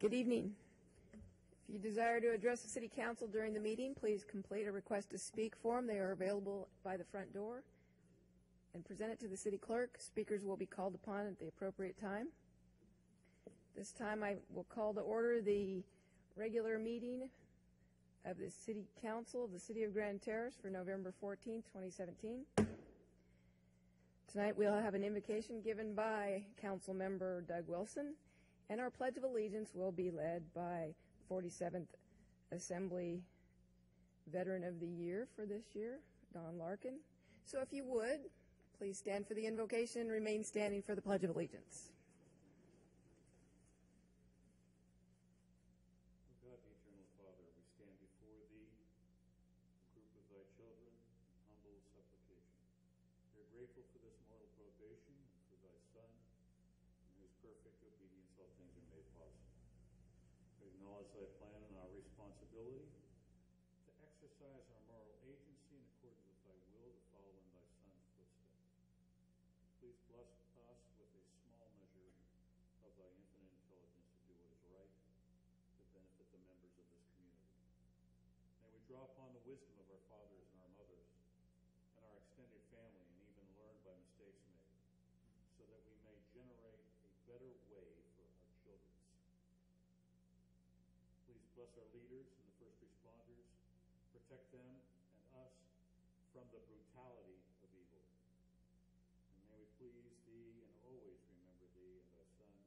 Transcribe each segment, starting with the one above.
Good evening. If you desire to address the City Council during the meeting, please complete a request to speak form. They are available by the front door and present it to the City Clerk. Speakers will be called upon at the appropriate time. This time I will call to order the regular meeting of the City Council of the City of Grand Terrace for November 14th, 2017. Tonight we'll have an invocation given by Council Member Doug Wilson, and our Pledge of Allegiance will be led by 47th Assembly Veteran of the Year for this year, Don Larkin. So if you would, please stand for the invocation and remain standing for the Pledge of Allegiance. O God, the eternal Father, we stand before Thee, a group of Thy children, in humble supplication. We are grateful for this mortal probation and for Thy Son, in whose perfect obedience all things are made possible. We acknowledge Thy plan and our responsibility to exercise our moral agency in accordance with Thy will to follow in Thy Son's footsteps. Please bless us with a small measure of Thy infinite intelligence to do what is right, to benefit the members of this community. May we draw upon the wisdom of our fathers and our mothers and our extended family, and even learn by mistakes made, so that we may generate a better way for our children's. Please bless our leaders and the first responders, protect them and us from the brutality of evil. And may we please Thee and always remember Thee and Thy Son.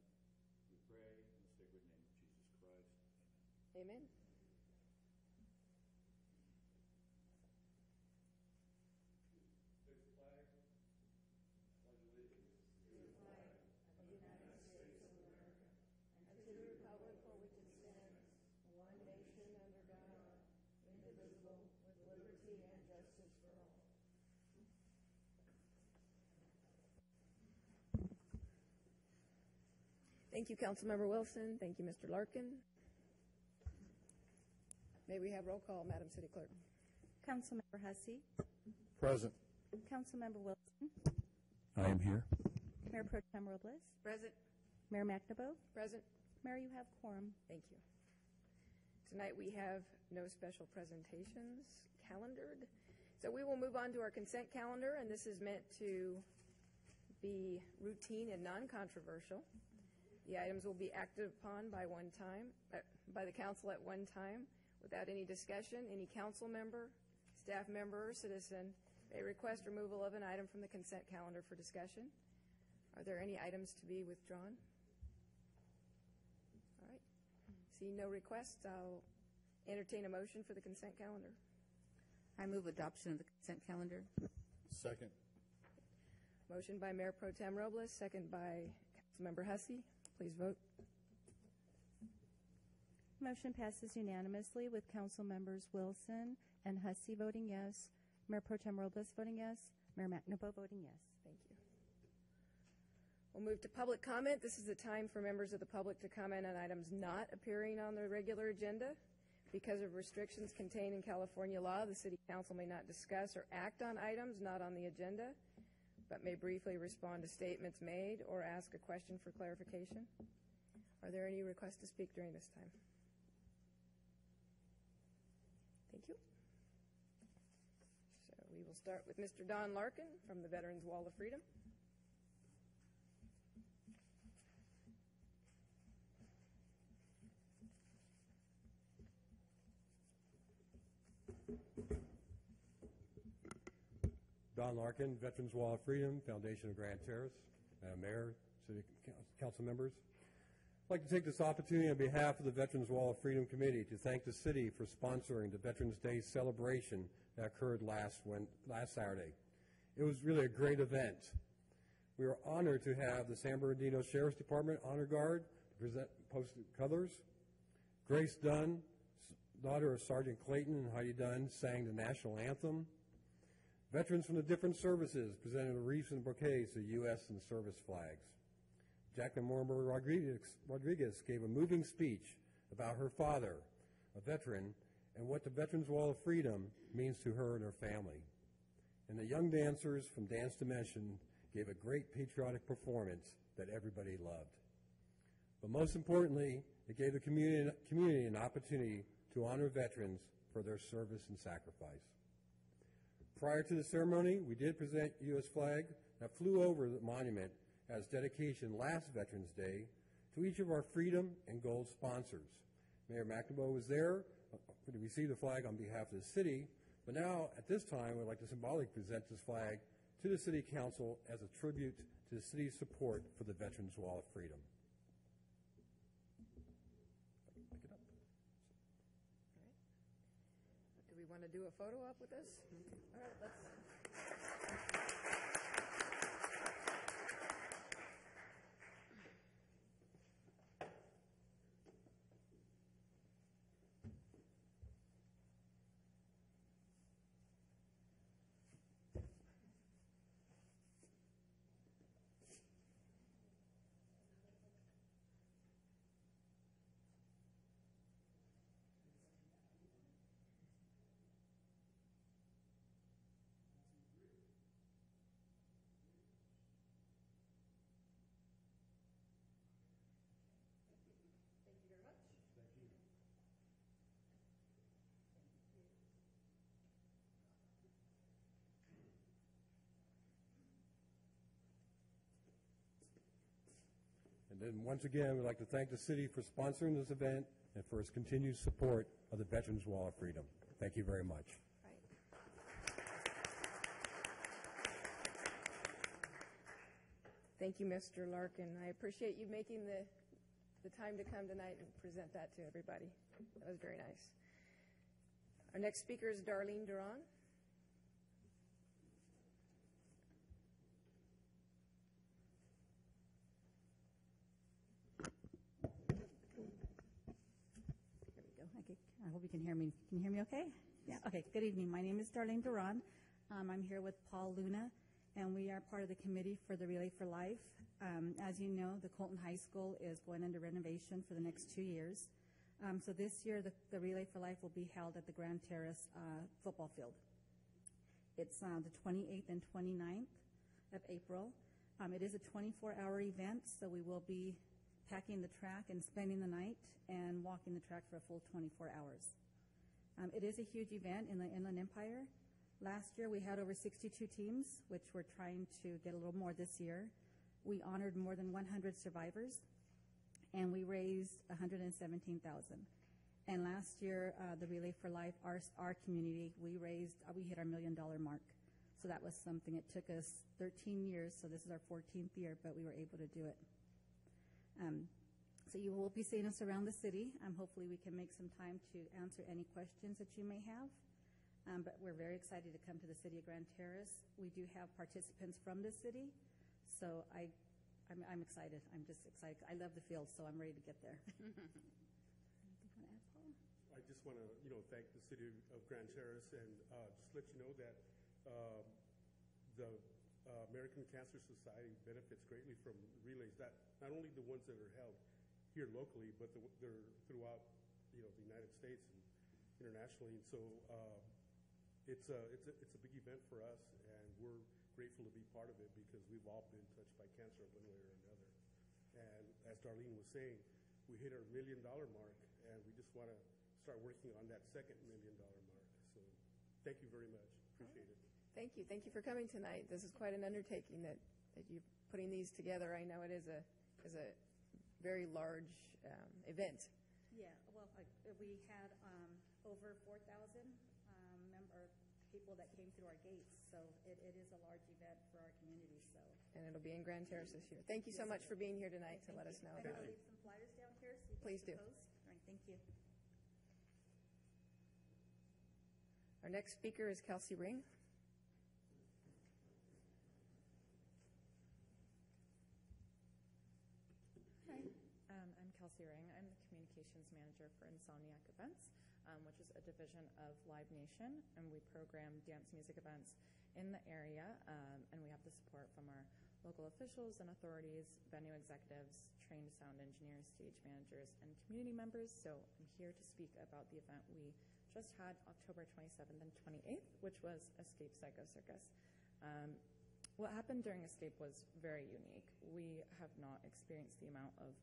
We pray in the sacred name of Jesus Christ. Amen. Take the flag. Pledge allegiance to the flag of the United States of America and to the republic for which it stands, one nation under God, indivisible, with liberty and justice for all. Thank you, Councilmember Wilson. Thank you, Mr. Larkin. May we have roll call, Madam City Clerk? Councilmember Hussey. Present. Councilmember Wilson. I am here. Mayor Pro Tem Robles. Present. Mayor McNaboe. Present. Mayor, you have quorum. Thank you. Tonight we have no special presentations calendared. So we will move on to our consent calendar, and this is meant to be routine and non-controversial. The items will be acted upon by the council at one time without any discussion. Any council member, staff member, or citizen may request removal of an item from the consent calendar for discussion. Are there any items to be withdrawn? All right. Seeing no requests, I'll entertain a motion for the consent calendar. I move adoption of the consent calendar. Second. Motion by Mayor Pro Tem Robles, second by Councilmember Hussey. Please vote. Motion passes unanimously with Council Members Wilson and Hussey voting yes, Mayor Pro Tem Robles voting yes, Mayor McNaboe voting yes. Thank you. We'll move to public comment. This is the time for members of the public to comment on items not appearing on the regular agenda. Because of restrictions contained in California law, the City Council may not discuss or act on items not on the agenda, but may briefly respond to statements made or ask a question for clarification. Are there any requests to speak during this time? Thank you. So we will start with Mr. Don Larkin from the Veterans Wall of Freedom. Don Larkin, Veterans Wall of Freedom, Foundation of Grand Terrace, Mayor, City Council members. I'd like to take this opportunity on behalf of the Veterans Wall of Freedom Committee to thank the city for sponsoring the Veterans Day celebration that occurred last Saturday. It was really a great event. We were honored to have the San Bernardino Sheriff's Department Honor Guard present posted colors. Grace Dunn, daughter of Sergeant Clayton and Heidi Dunn, sang the national anthem. Veterans from the different services presented wreaths and bouquets of U.S. and service flags. Jacqueline Mortimer Rodriguez gave a moving speech about her father, a veteran, and what the Veterans Wall of Freedom means to her and her family. And the young dancers from Dance Dimension gave a great patriotic performance that everybody loved. But most importantly, it gave the community an opportunity to honor veterans for their service and sacrifice. Prior to the ceremony, we did present U.S. flag that flew over the monument as dedication last Veterans Day to each of our Freedom and Gold sponsors. Mayor McNaboe was there to receive the flag on behalf of the city, but now at this time we'd like to symbolically present this flag to the City Council as a tribute to the city's support for the Veterans Wall of Freedom. Pick it up. Do we want to do a photo op with this? All right, let's. And then once again, we'd like to thank the city for sponsoring this event and for its continued support of the Veterans Wall of Freedom. Thank you very much. Right. Thank you, Mr. Larkin. I appreciate you making the time to come tonight and present that to everybody. That was very nice. Our next speaker is Darlene Duran. I hope you can hear me. Can you hear me okay? Yeah. Okay. Good evening. My name is Darlene Duran. I'm here with Paul Luna, and we are part of the committee for the Relay for Life. As you know, the Colton High School is going under renovation for the next 2 years. So this year, the Relay for Life will be held at the Grand Terrace football field. It's the 28th and 29th of April. It is a 24-hour event, so we will be packing the track and spending the night and walking the track for a full 24 hours. It is a huge event in the Inland Empire. Last year we had over 62 teams, which we're trying to get a little more this year. We honored more than 100 survivors, and we raised $117,000. And last year, the Relay for Life, our community, we hit our $1 million mark. So that was something. It took us 13 years, so this is our 14th year, but we were able to do it. So you will be seeing us around the city. Hopefully we can make some time to answer any questions that you may have. But we're very excited to come to the city of Grand Terrace. We do have participants from the city, so I'm excited. I'm just excited. I love the field, so I'm ready to get there. I just want to, thank the city of Grand Terrace and just let you know that the American Cancer Society benefits greatly from relays. That not only the ones that are held here locally, but they're throughout, the United States and internationally. And so it's a big event for us, and we're grateful to be part of it because we've all been touched by cancer one way or another. And as Darlene was saying, we hit our $1 million mark, and we just want to start working on that second $1 million mark. So thank you very much. Appreciate it. Thank you. Thank you for coming tonight. This is quite an undertaking that you're putting these together. I know it is a very large event. Yeah, well, we had over 4,000 people that came through our gates, so it is a large event for our community. So. And it'll be in Grand Terrace this year. Thank you so much for being here tonight to let us know. I'm going to leave some flyers down here. So you Please do. Post. All right, thank you. Our next speaker is Kelsey Ring. Hi, I'm Kelsey Ring. I'm the communications manager for Insomniac Events, which is a division of Live Nation, and we program dance music events in the area, and we have the support from our local officials and authorities, venue executives, trained sound engineers, stage managers, and community members. So I'm here to speak about the event we just had October 27th and 28th, which was Escape Psycho Circus. What happened during Escape was very unique. We have not experienced the amount of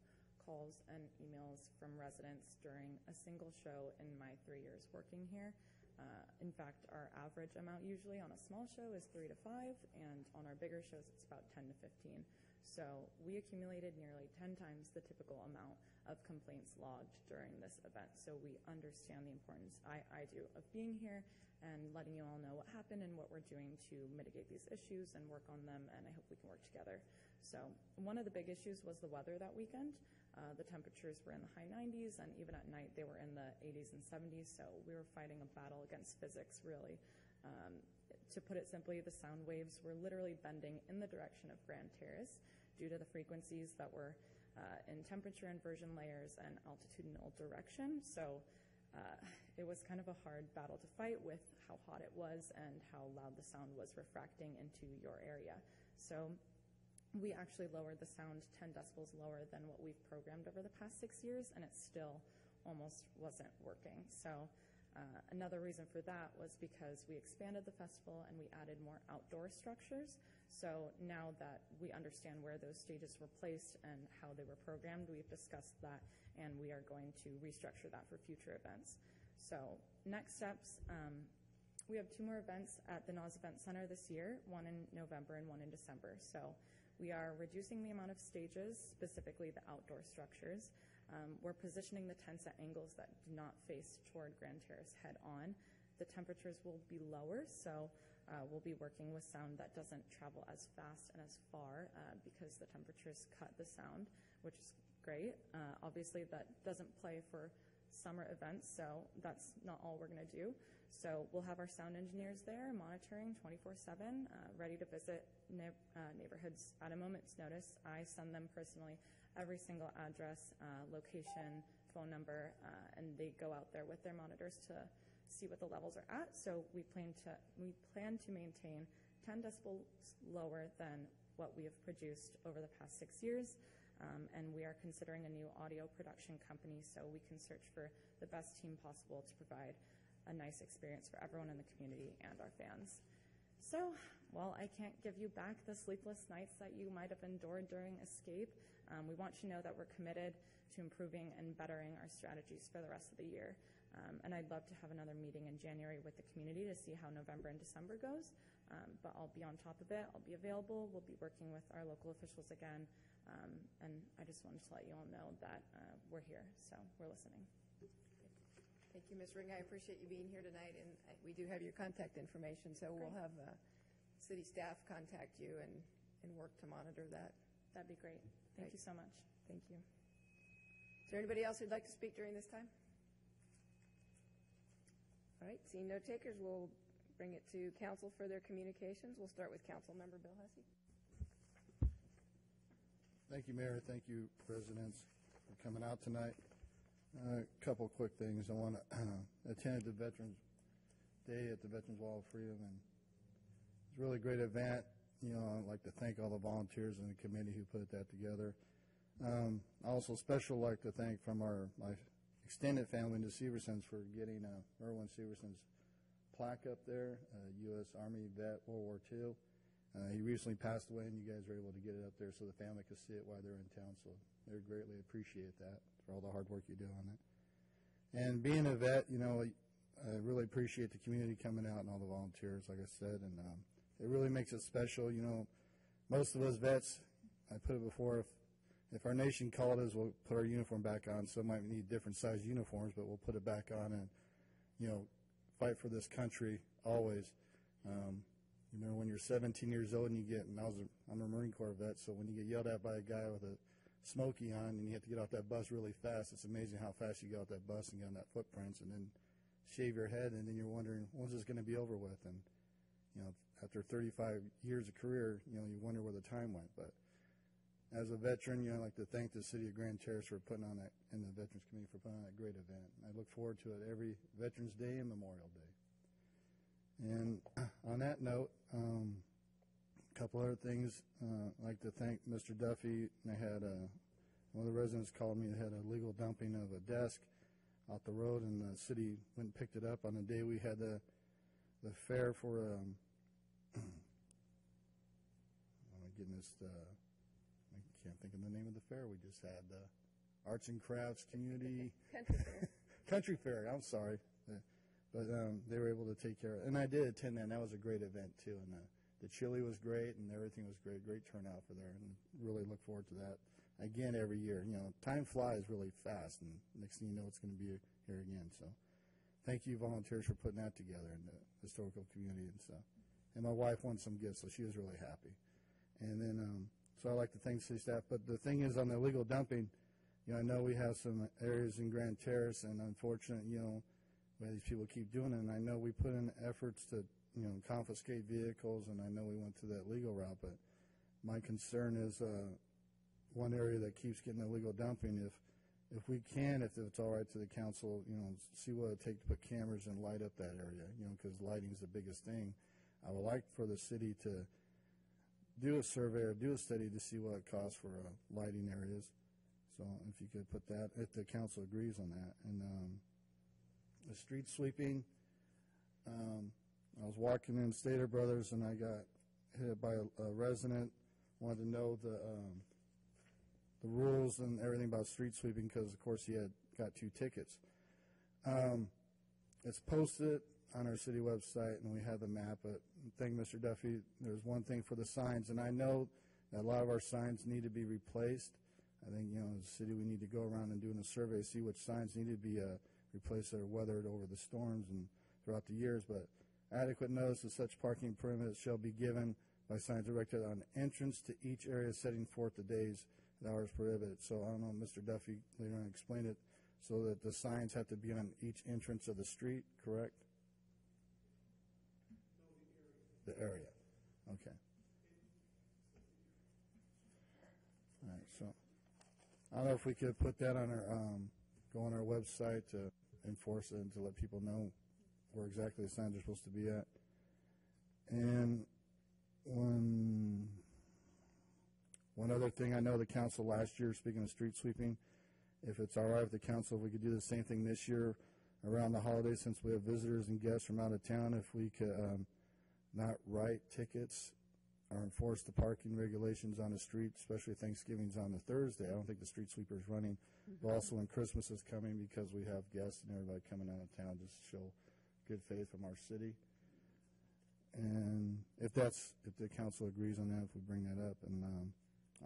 calls and emails from residents during a single show in my 3 years working here. In fact, our average amount usually on a small show is 3 to 5, and on our bigger shows, it's about 10 to 15. So we accumulated nearly 10 times the typical amount of complaints logged during this event. So we understand the importance, I do, of being here and letting you all know what happened and what we're doing to mitigate these issues and work on them, and I hope we can work together. So one of the big issues was the weather that weekend. The temperatures were in the high 90s, and even at night they were in the 80s and 70s, so we were fighting a battle against physics, really. To put it simply, the sound waves were literally bending in the direction of Grand Terrace due to the frequencies that were in temperature inversion layers and altitudinal direction. So it was kind of a hard battle to fight with how hot it was and how loud the sound was refracting into your area. So we actually lowered the sound 10 decibels lower than what we've programmed over the past 6 years, and it still almost wasn't working. So another reason for that was because we expanded the festival and we added more outdoor structures. So now that we understand where those stages were placed and how they were programmed, we've discussed that, and we are going to restructure that for future events. So next steps, we have 2 more events at the NOS Event Center this year, one in November and one in December. So we are reducing the amount of stages, specifically the outdoor structures. We're positioning the tents at angles that do not face toward Grand Terrace head on. The temperatures will be lower, so we'll be working with sound that doesn't travel as fast and as far because the temperatures cut the sound, which is great. Obviously, that doesn't play for summer events, so that's not all we're going to do. So we'll have our sound engineers there monitoring 24/7, ready to visit neighborhoods at a moment's notice. I send them personally every single address, location, phone number, and they go out there with their monitors to see what the levels are at. So we plan to maintain 10 decibels lower than what we have produced over the past 6 years. And we are considering a new audio production company so we can search for the best team possible to provide a nice experience for everyone in the community and our fans. So, while I can't give you back the sleepless nights that you might have endured during Escape, we want you to know that we're committed to improving and bettering our strategies for the rest of the year. And I'd love to have another meeting in January with the community to see how November and December goes. But I'll be on top of it. I'll be available. We'll be working with our local officials again. And I just wanted to let you all know that we're here, so we're listening. Thank you, Ms. Ring. I appreciate you being here tonight, and we do have your contact information, so we'll have city staff contact you and work to monitor that. That'd be great. Thank you so much. Thank you. Is there anybody else who'd like to speak during this time? All right, seeing no takers, we'll bring it to council for their communications. We'll start with Council Member Bill Hussey. Thank you, Mayor. Thank you, Presidents, for coming out tonight. A couple quick things. I want to attend the Veterans Day at the Veterans Wall of Freedom, and it's a really great event. I'd like to thank all the volunteers in the committee who put that together. Also, special like to thank from my extended family in the Seversons for getting Erwin Severson's plaque up there, U.S. Army vet, World War II. He recently passed away, and you guys were able to get it up there so the family could see it while they're in town. So they greatly appreciate that for all the hard work you do on it. And being a vet, I really appreciate the community coming out and all the volunteers, like I said, and it really makes it special. Most of us vets, I put it before, if our nation called us, we'll put our uniform back on. Some might need different size uniforms, but we'll put it back on and, fight for this country always. Remember when you're 17 years old and I'm a Marine Corps vet, so when you get yelled at by a guy with a smoky on and you have to get off that bus really fast, it's amazing how fast you get off that bus and get on that footprints and then shave your head, and then you're wondering, when's this going to be over with? And, after 35 years of career, you wonder where the time went. But as a veteran, I'd like to thank the city of Grand Terrace for putting on that, and the Veterans Committee for putting on that great event. I look forward to it every Veterans Day and Memorial Day. And on that note, a couple other things. I'd like to thank Mr. Duffy. I had one of the residents called me and had a legal dumping of a desk out the road, and the city went and picked it up on the day we had the fair for oh my goodness, I can't think of the name of the fair we just had. Arts and Crafts Community Country Fair. Country Fair. I'm sorry, but they were able to take care of it, and I did attend that. And that was a great event too, and the chili was great, and everything was great. Great turnout for there, and really look forward to that again every year. You know, time flies really fast, and next thing you know, it's going to be here again. So, thank you, volunteers, for putting that together in the historical community and stuff. And my wife won some gifts, so she was really happy. And then, so I like to thank city staff. But the thing is, on the illegal dumping, you know, I know we have some areas in Grand Terrace, and unfortunately, you know, where these people keep doing it. And I know we put in efforts to, you know, confiscate vehicles, and I know we went to that legal route. But my concern is one area that keeps getting illegal dumping. If we can, if it's all right to the council, you know, see what it takes to put cameras and light up that area, you know, because lighting is the biggest thing. I would like for the city to do a survey or do a study to see what it costs for lighting areas. So if you could put that, if the council agrees on that. And the street sweeping, I was walking in Stater Brothers and I got hit by a resident, wanted to know the rules and everything about street sweeping because, of course, he had got 2 tickets. It's posted on our city website, and we have the map. But thank Mr. Duffy. There's one thing for the signs, and I know that a lot of our signs need to be replaced. I think, you know, as a city, we need to go around and doing a survey, see which signs need to be replaced that are weathered over the storms and throughout the years. But adequate notice of such parking permits shall be given by signs erected on entrance to each area, setting forth the days and hours prohibited. So I don't know, Mr. Duffy later on explained it, so that the signs have to be on each entrance of the street, correct? The area. Okay. All right, so I don't know if we could put that on our, go on our website to enforce it and to let people know where exactly the signs are supposed to be at. And one other thing, I know the council last year, speaking of street sweeping, if it's all right with the council, if we could do the same thing this year around the holidays, since we have visitors and guests from out of town, if we could not write tickets or enforce the parking regulations on the street, especially Thanksgiving's on the Thursday. I don't think the street sweeper is running. But also when Christmas is coming, because we have guests and everybody coming out of town, just to show good faith from our city. And if the council agrees on that, if we bring that up. And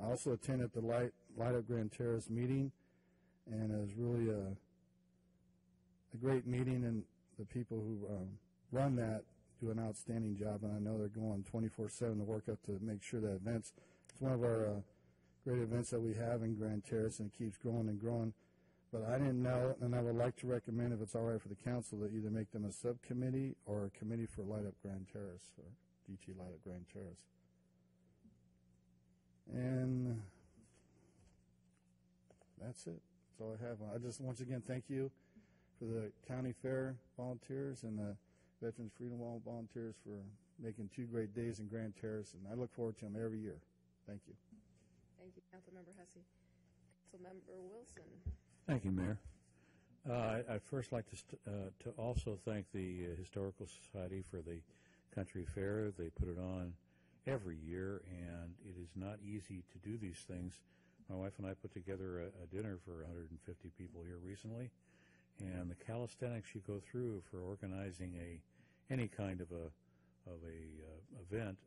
I also attended the Light Up Grand Terrace meeting, and it was really a great meeting, and the people who run that do an outstanding job, and I know they're going 24/7 to work up to make sure that events. It's one of our great events that we have in Grand Terrace, and it keeps growing and growing. But I didn't know, and I would like to recommend, if it's all right for the council, to either make them a subcommittee or a committee for Light Up Grand Terrace, or GT Light Up Grand Terrace. And that's it. That's all I have. I just, once again, thank you for the county fair volunteers and the Veterans Freedom Wall volunteers for making 2 great days in Grand Terrace, and I look forward to them every year. Thank you. Thank you, Councilmember Hussey. Councilmember Wilson. Thank you, Mayor. I'd first like to also thank the Historical Society for the Country Fair. They put it on every year, and it is not easy to do these things. My wife and I put together a dinner for 150 people here recently, and the calisthenics you go through for organizing any kind of a event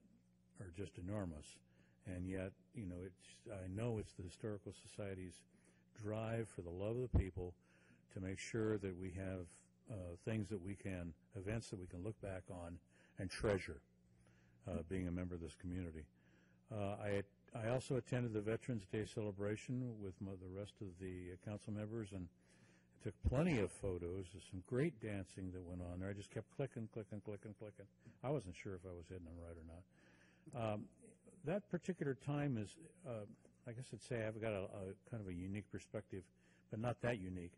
are just enormous. And yet, you know, I know it's the Historical Society's drive for the love of the people to make sure that we have events that we can look back on and treasure, being a member of this community. I also attended the Veterans Day celebration with the rest of the council members, and took plenty of photos. There's some great dancing that went on there. I just kept clicking. I wasn't sure if I was hitting them right or not. That particular time is, I guess I'd say I've got a kind of a unique perspective, but not that unique,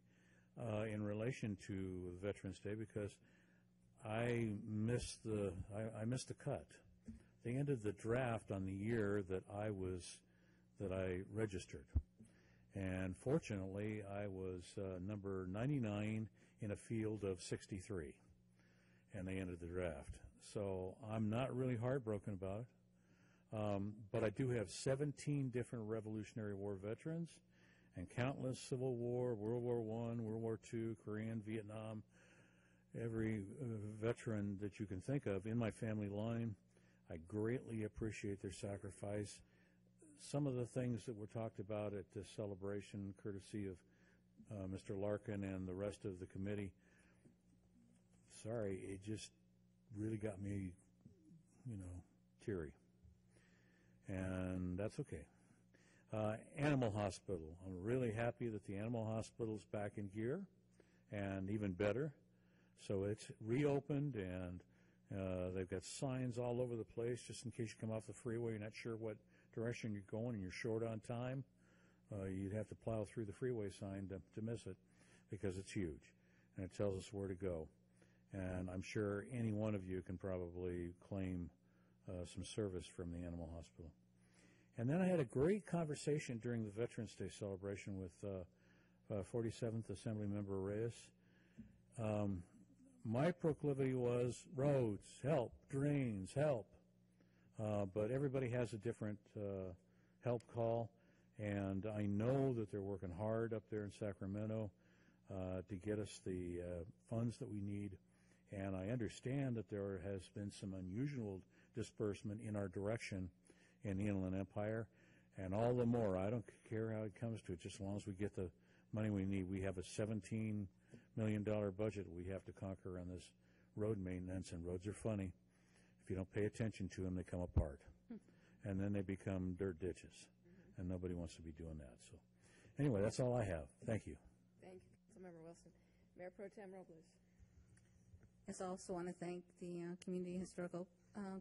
in relation to Veterans Day, because I missed the cut. They ended the draft on the year that I registered. And fortunately, I was number 99 in a field of 63, and they ended the draft. So I'm not really heartbroken about it. But I do have 17 different Revolutionary War veterans, and countless Civil War, World War I, World War II, Korean, Vietnam, every veteran that you can think of in my family line. I greatly appreciate their sacrifice. Some of the things that were talked about at this celebration, courtesy of Mr. Larkin and the rest of the committee, sorry, it just really got me, teary. And that's okay. Animal Hospital. I'm really happy that the Animal Hospital's back in gear, and even better. So it's reopened, and they've got signs all over the place just in case you come off the freeway, you're not sure what direction you're going and you're short on time. You'd have to plow through the freeway sign to miss it because it's huge, and it tells us where to go. And I'm sure any one of you can probably claim some service from the Animal Hospital. And then I had a great conversation during the Veterans Day celebration with 47th Assembly Member Reyes. My proclivity was roads, help, drains, help. But everybody has a different help call, and I know that they're working hard up there in Sacramento to get us the funds that we need. And I understand that there has been some unusual disbursement in our direction in the Inland Empire, and all the more. I don't care how it comes to it, just as long as we get the money we need. We have a $17 million budget we have to conquer on this road maintenance, and roads are funny. If you don't pay attention to them, they come apart, and then they become dirt ditches, and nobody wants to be doing that. So anyway, that's all I have. Thank you. Thank you, Councilmember Wilson. Mayor Pro Tem Robles. Yes, I also want to thank the Community Historical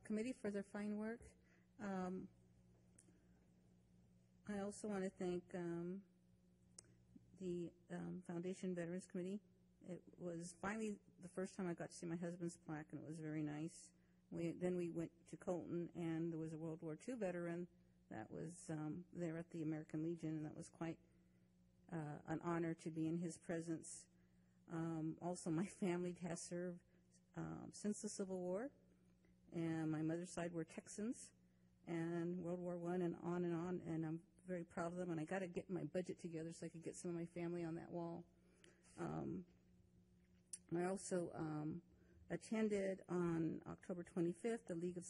Committee for their fine work. I also want to thank the Foundation Veterans Committee. It was finally the first time I got to see my husband's plaque, and it was very nice. Then we went to Colton, and there was a World War II veteran that was there at the American Legion, and that was quite an honor to be in his presence. Also, my family has served since the Civil War, and my mother's side were Texans, and World War I, and on, and I'm very proud of them, and I got to get my budget together so I could get some of my family on that wall. I also attended on October 25th the League of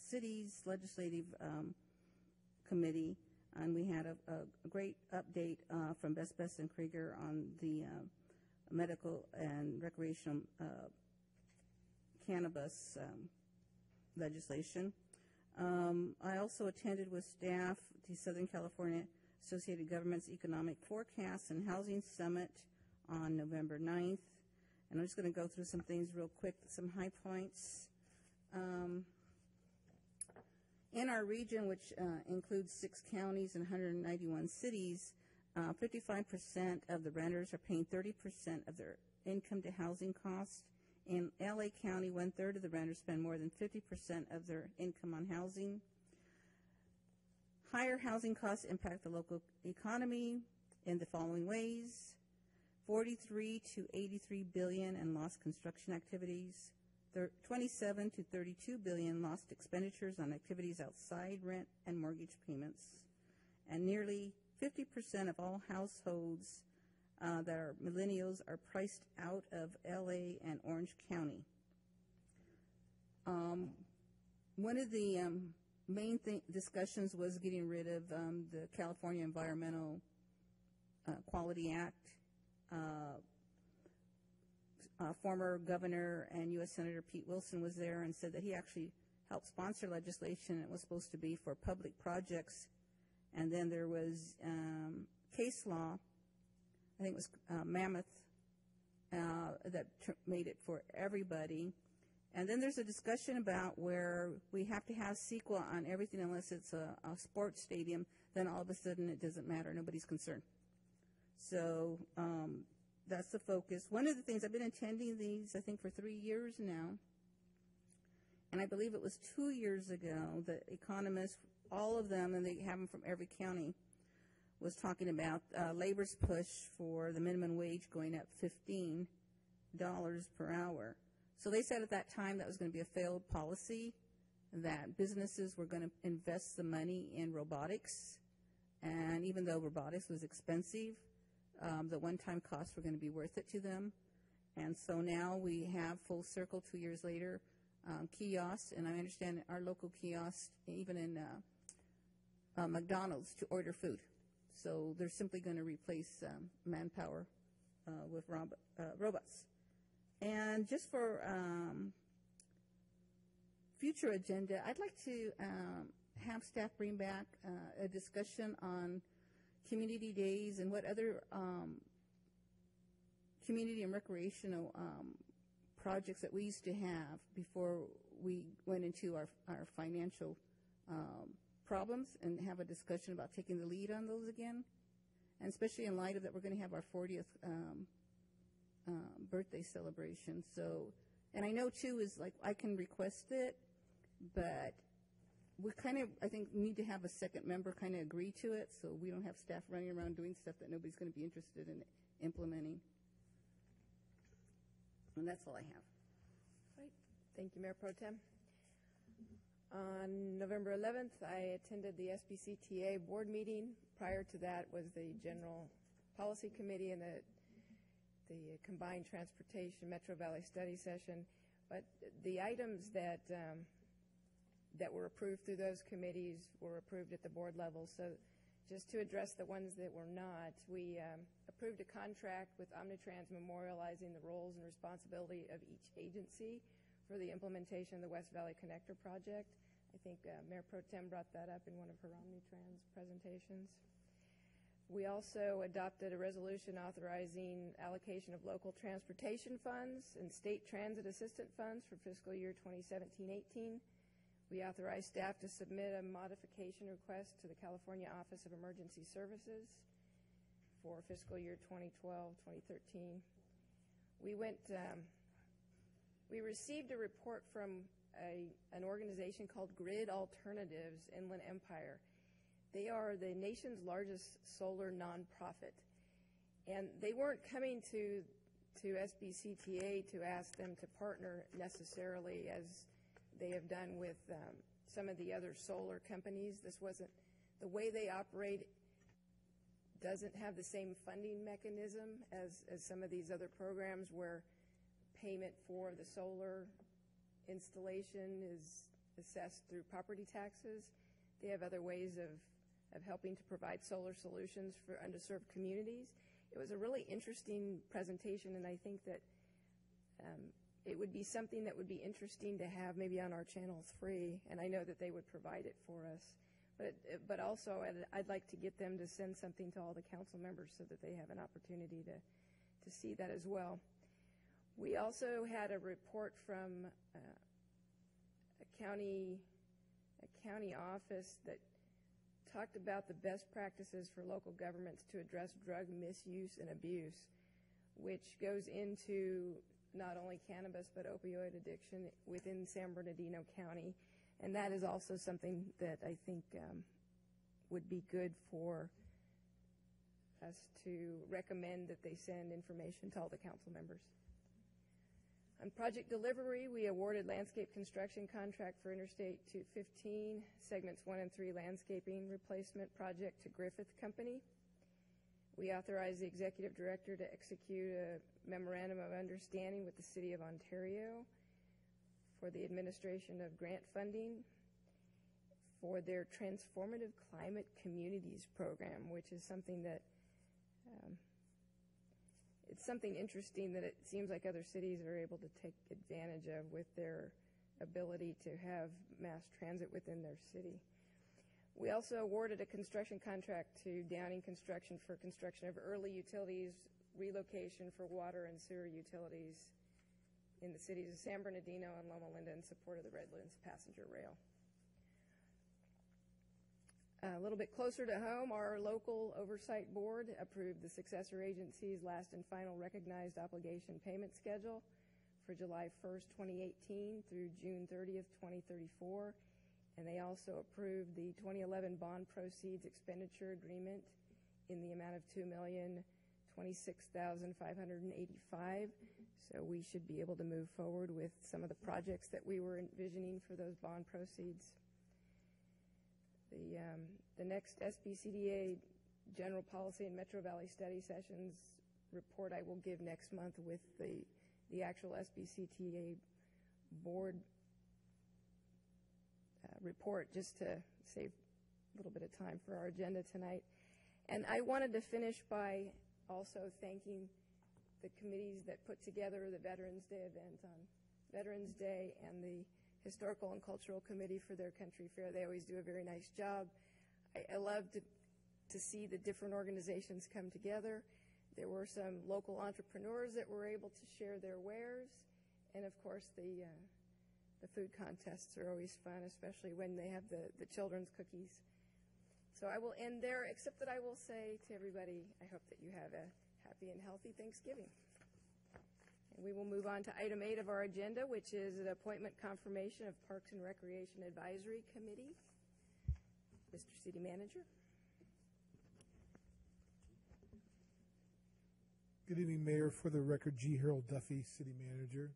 Cities Legislative Committee, and we had a great update from Best and Krieger on the medical and recreational cannabis legislation. I also attended with staff the Southern California Associated Governments Economic Forecast and Housing Summit on November 9th. And I'm just going to go through some things real quick, some high points. In our region, which includes 6 counties and 191 cities, 55% of the renters are paying 30% of their income to housing costs. In LA County, 1/3 of the renters spend more than 50% of their income on housing. Higher housing costs impact the local economy in the following ways: 43 to 83 billion in lost construction activities, 27 to 32 billion lost expenditures on activities outside rent and mortgage payments, and nearly 50% of all households that are millennials are priced out of LA and Orange County. One of the main discussions was getting rid of the California Environmental Quality Act. Former Governor and U.S. Senator Pete Wilson was there and said that he actually helped sponsor legislation. It was supposed to be for public projects. And then there was case law, I think it was Mammoth, that made it for everybody. And then there's a discussion about where we have to have CEQA on everything unless it's a sports stadium. Then all of a sudden it doesn't matter. Nobody's concerned. So that's the focus. One of the things, I've been attending these, I think, for 3 years now. And I believe it was 2 years ago that economists, all of them, and they have them from every county, was talking about labor's push for the minimum wage going up $15 per hour. So they said at that time that was going to be a failed policy, that businesses were going to invest the money in robotics And even though robotics was expensive, the one-time costs were going to be worth it to them. And so now we have full circle 2 years later, kiosks, and I understand our local kiosks, even in McDonald's, to order food. So they're simply going to replace manpower with robots. And just for future agenda, I'd like to have staff bring back a discussion on community days and what other community and recreational projects that we used to have before we went into our financial problems, and have a discussion about taking the lead on those again. And especially in light of that, we're going to have our 40th birthday celebration. So, and I know too is like I can request it, but we kind of, I think, need to have a second member kind of agree to it, so we don't have staff running around doing stuff that nobody's going to be interested in implementing. And that's all I have. Right. Thank you, Mayor Pro Tem. On November 11th, I attended the SBCTA board meeting. Prior to that was the General Policy Committee and the Combined Transportation Metro Valley Study Session. But the items that were approved through those committees were approved at the board level. So just to address the ones that were not, we approved a contract with Omnitrans memorializing the roles and responsibility of each agency for the implementation of the West Valley Connector project. I think Mayor Pro Tem brought that up in one of her Omnitrans presentations. We also adopted a resolution authorizing allocation of local transportation funds and state transit assistance funds for fiscal year 2017-18. We authorized staff to submit a modification request to the California Office of Emergency Services for fiscal year 2012-2013. We received a report from an organization called Grid Alternatives Inland Empire. They are the nation's largest solar nonprofit, and they weren't coming to SBCTA to ask them to partner necessarily as they have done with some of the other solar companies. This wasn't the way they operate. Doesn't have the same funding mechanism as some of these other programs where payment for the solar installation is assessed through property taxes. They have other ways of helping to provide solar solutions for underserved communities. It was a really interesting presentation, and I think that it would be something that would be interesting to have maybe on our Channel 3, and I know that they would provide it for us. But also, I'd like to get them to send something to all the council members so that they have an opportunity to see that as well. We also had a report from a county office that talked about the best practices for local governments to address drug misuse and abuse, which goes into not only cannabis but opioid addiction within San Bernardino County. And that is also something that I think would be good for us to recommend that they send information to all the council members. On project delivery, we awarded landscape construction contract for Interstate 215, segments 1 and 3 landscaping replacement project to Griffith Company. We authorized the executive director to execute a memorandum of understanding with the City of Ontario for the administration of grant funding for their Transformative Climate Communities program, which is something that it's something interesting that it seems like other cities are able to take advantage of with their ability to have mass transit within their city. We also awarded a construction contract to Downing Construction for construction of early utilities relocation for water and sewer utilities in the cities of San Bernardino and Loma Linda in support of the Redlands passenger rail. A little bit closer to home, our local oversight board approved the successor agency's last and final recognized obligation payment schedule for July 1st, 2018 through June 30th, 2034. And they also approved the 2011 bond proceeds expenditure agreement in the amount of $2,026,585. So we should be able to move forward with some of the projects that we were envisioning for those bond proceeds. The next SBCDA General Policy and Metro Valley Study Sessions report I will give next month with the actual SBCTA board report, just to save a little bit of time for our agenda tonight. And I wanted to finish by also thanking the committees that put together the Veterans Day event on Veterans Day and the Historical and Cultural Committee for their country fair. They always do a very nice job. I love to see the different organizations come together. There were some local entrepreneurs that were able to share their wares. And of course, the food contests are always fun, especially when they have the children's cookies. So I will end there, except that I will say to everybody, I hope that you have a happy and healthy Thanksgiving. And we will move on to item 8 of our agenda, which is an appointment confirmation of Parks and Recreation Advisory Committee. Mr. City Manager. Good evening, Mayor. For the record, G. Harold Duffy, City Manager.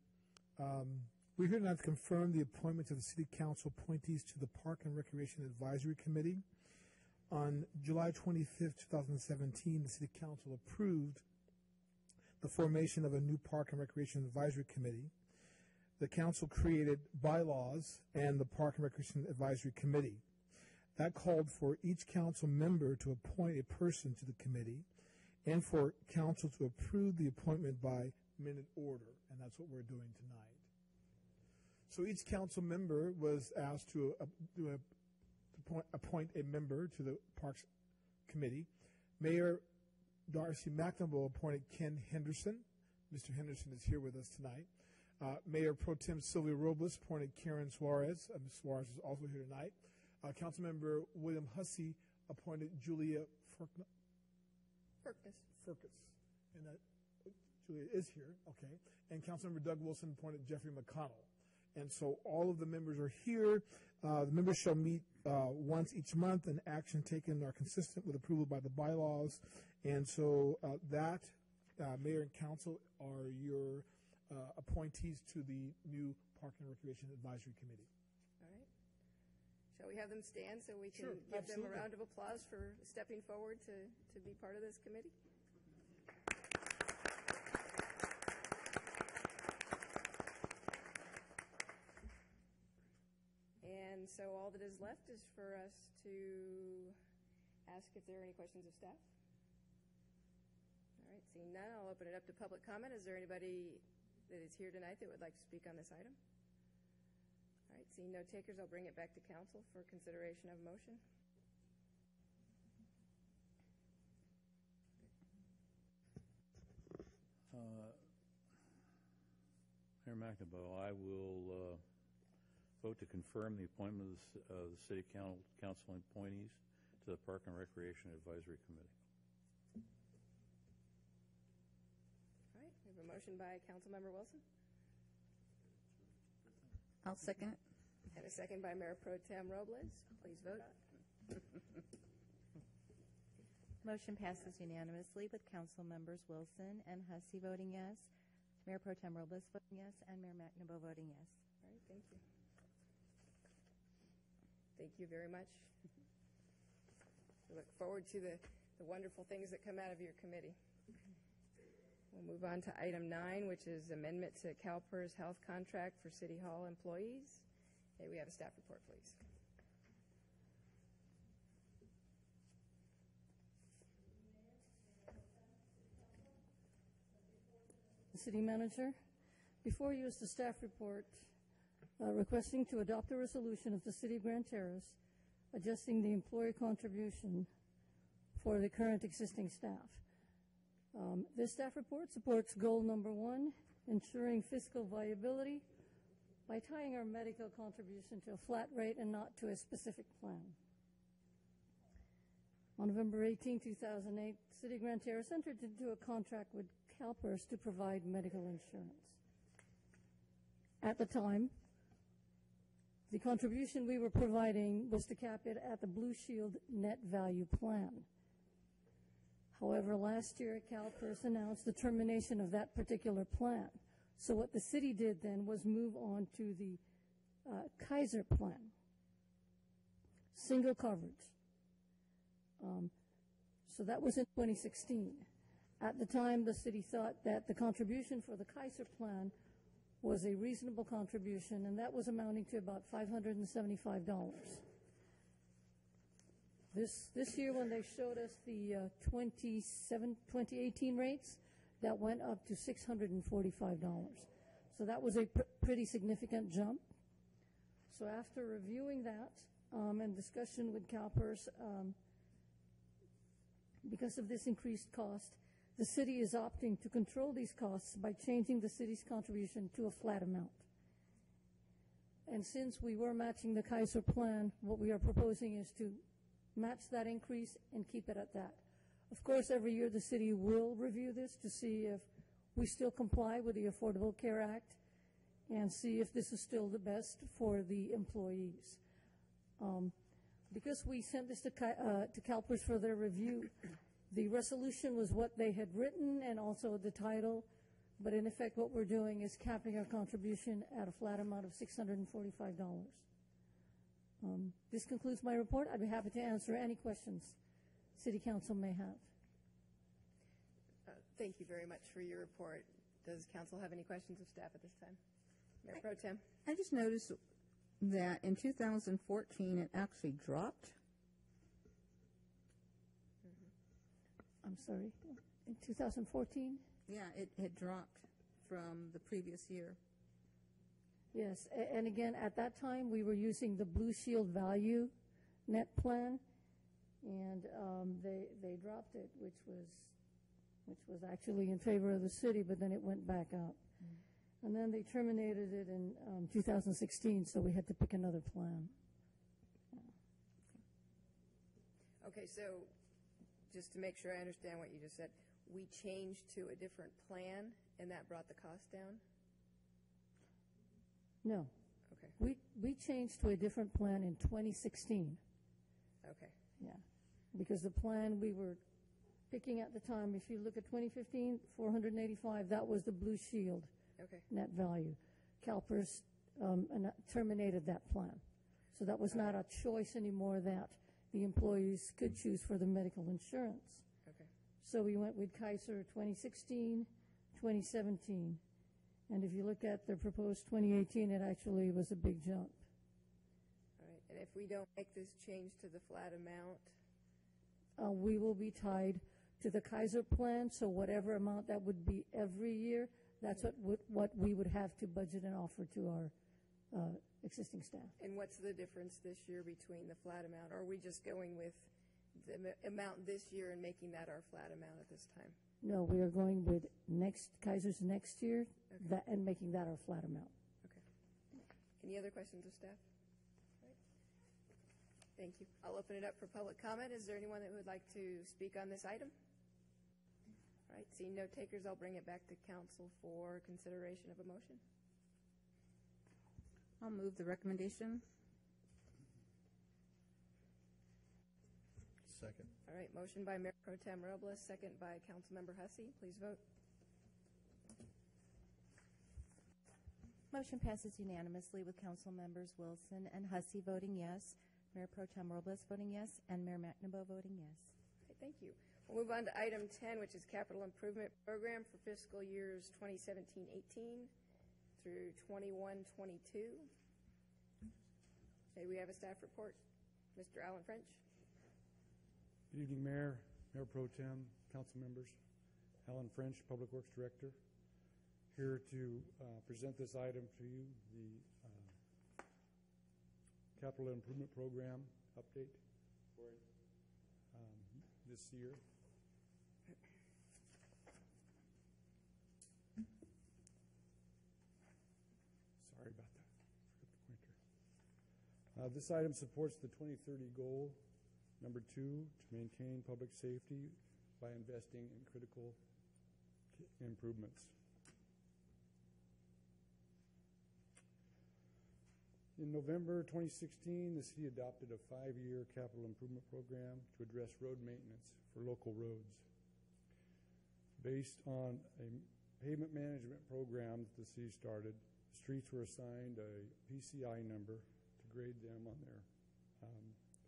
We're here tonight to confirm the appointment of the City Council appointees to the Park and Recreation Advisory Committee. On July 25th, 2017, the City Council approved the formation of a new Park and Recreation Advisory Committee. The Council created bylaws and the Park and Recreation Advisory Committee. That called for each council member to appoint a person to the committee and for council to approve the appointment by minute order, and that's what we're doing tonight. So each council member was asked to appoint a member to the Parks Committee. Mayor Darcy McNamara appointed Ken Henderson. Mr. Henderson is here with us tonight. Mayor Pro Tem Sylvia Robles appointed Karen Suarez. Ms. Suarez is also here tonight. Councilmember William Hussey appointed Julia Furcus. And Julia is here, okay. And Councilmember Doug Wilson appointed Jeffrey McConnell. And so all of the members are here. The members shall meet once each month, and action taken are consistent with approval by the bylaws. And so Mayor and Council are your appointees to the new Park and Recreation Advisory Committee. All right. Shall we have them stand so we can Sure, give absolutely. them a round of applause for stepping forward to be part of this committee? And so all that is left is for us to ask if there are any questions of staff. All right, seeing none, I'll open it up to public comment. Is there anybody that is here tonight that would like to speak on this item? All right, seeing no takers, I'll bring it back to council for consideration of motion. Mayor McNamara, I will vote to confirm the appointment of the City Council appointees to the Park and Recreation Advisory Committee. All right, we have a motion by Councilmember Wilson I'll second it. and a second by Mayor Pro Tem Robles. Please vote. Motion passes unanimously with Council Members Wilson and Hussey voting yes, Mayor Pro Tem Robles voting yes, and Mayor McNamara voting yes. All right, thank you. Thank you very much. We look forward to the wonderful things that come out of your committee. We'll move on to item 9, which is amendment to CalPERS health contract for City Hall employees. May we have a staff report, please? City Manager, before you is the staff report requesting to adopt a resolution of the City of Grand Terrace adjusting the employee contribution for the current existing staff. This staff report supports goal number 1, ensuring fiscal viability by tying our medical contribution to a flat rate and not to a specific plan. On November 18, 2008, City of Grand Terrace entered into a contract with CalPERS to provide medical insurance. At the time, the contribution we were providing was to cap it at the Blue Shield net value plan. However, last year, CalPERS announced the termination of that particular plan. So what the city did then was move on to the Kaiser plan. single coverage. So that was in 2016. At the time, the city thought that the contribution for the Kaiser plan was a reasonable contribution, and that was amounting to about $575. This year, when they showed us the 2018 rates, that went up to $645. So that was a pretty significant jump. So after reviewing that and discussion with CalPERS, because of this increased cost, the city is opting to control these costs by changing the city's contribution to a flat amount. And since we were matching the Kaiser plan, what we are proposing is to match that increase and keep it at that. Of course, every year the city will review this to see if we still comply with the Affordable Care Act and see if this is still the best for the employees. Because we sent this to CalPERS for their review, the resolution was what they had written and also the title, but in effect what we're doing is capping our contribution at a flat amount of $645. This concludes my report. I'd be happy to answer any questions City Council may have. Thank you very much for your report. Does council have any questions of staff at this time? Mayor Pro Tem. I just noticed that in 2014 it actually dropped. I'm sorry, in 2014? Yeah, it had dropped from the previous year. Yes, and again, at that time, we were using the Blue Shield Value net plan, and they dropped it, which was actually in favor of the city, but then it went back up. And then they terminated it in 2016, so we had to pick another plan. Okay, so just to make sure I understand what you just said, we changed to a different plan, and that brought the cost down? No. Okay. We changed to a different plan in 2016. Okay. Yeah, because the plan we were picking at the time, if you look at 2015, 485, that was the Blue Shield net value. CalPERS terminated that plan. So that was not a choice anymore that the employees could choose for the medical insurance. Okay. So we went with Kaiser 2016, 2017. And if you look at the proposed 2018, it actually was a big jump. All right. And if we don't make this change to the flat amount? We will be tied to the Kaiser plan, so whatever amount that would be every year, that's what we would have to budget and offer to our existing staff. And what's the difference this year between the flat amount? Or are we just going with the amount this year and making that our flat amount at this time? No, we are going with Kaiser's next year and making that our flat amount. Okay. Any other questions of staff? Right. Thank you. I'll open it up for public comment. Is there anyone that would like to speak on this item? All right, seeing no takers, I'll bring it back to council for consideration of a motion. I'll move the recommendation. Second. All right, motion by Mayor Pro Tem Robles, second by Councilmember Hussey. Please vote. Motion passes unanimously with Council Members Wilson and Hussey voting yes, Mayor Pro Tem Robles voting yes, and Mayor McNaboe voting yes. Okay, thank you. We'll move on to item 10, which is Capital Improvement Program for fiscal years 2017-18 through 21-22. Okay, we have a staff report. Mr. Alan French. Good evening, Mayor, Mayor Pro Tem, council members. Alan French, Public Works Director, here to present this item to you, the Capital Improvement Program update for this year. Sorry about that. Forgot the pointer. This item supports the 2030 goal, number 2, to maintain public safety by investing in critical improvements. In November 2016, the city adopted a 5-year capital improvement program to address road maintenance for local roads. Based on a pavement management program that the city started, streets were assigned a PCI number to grade them on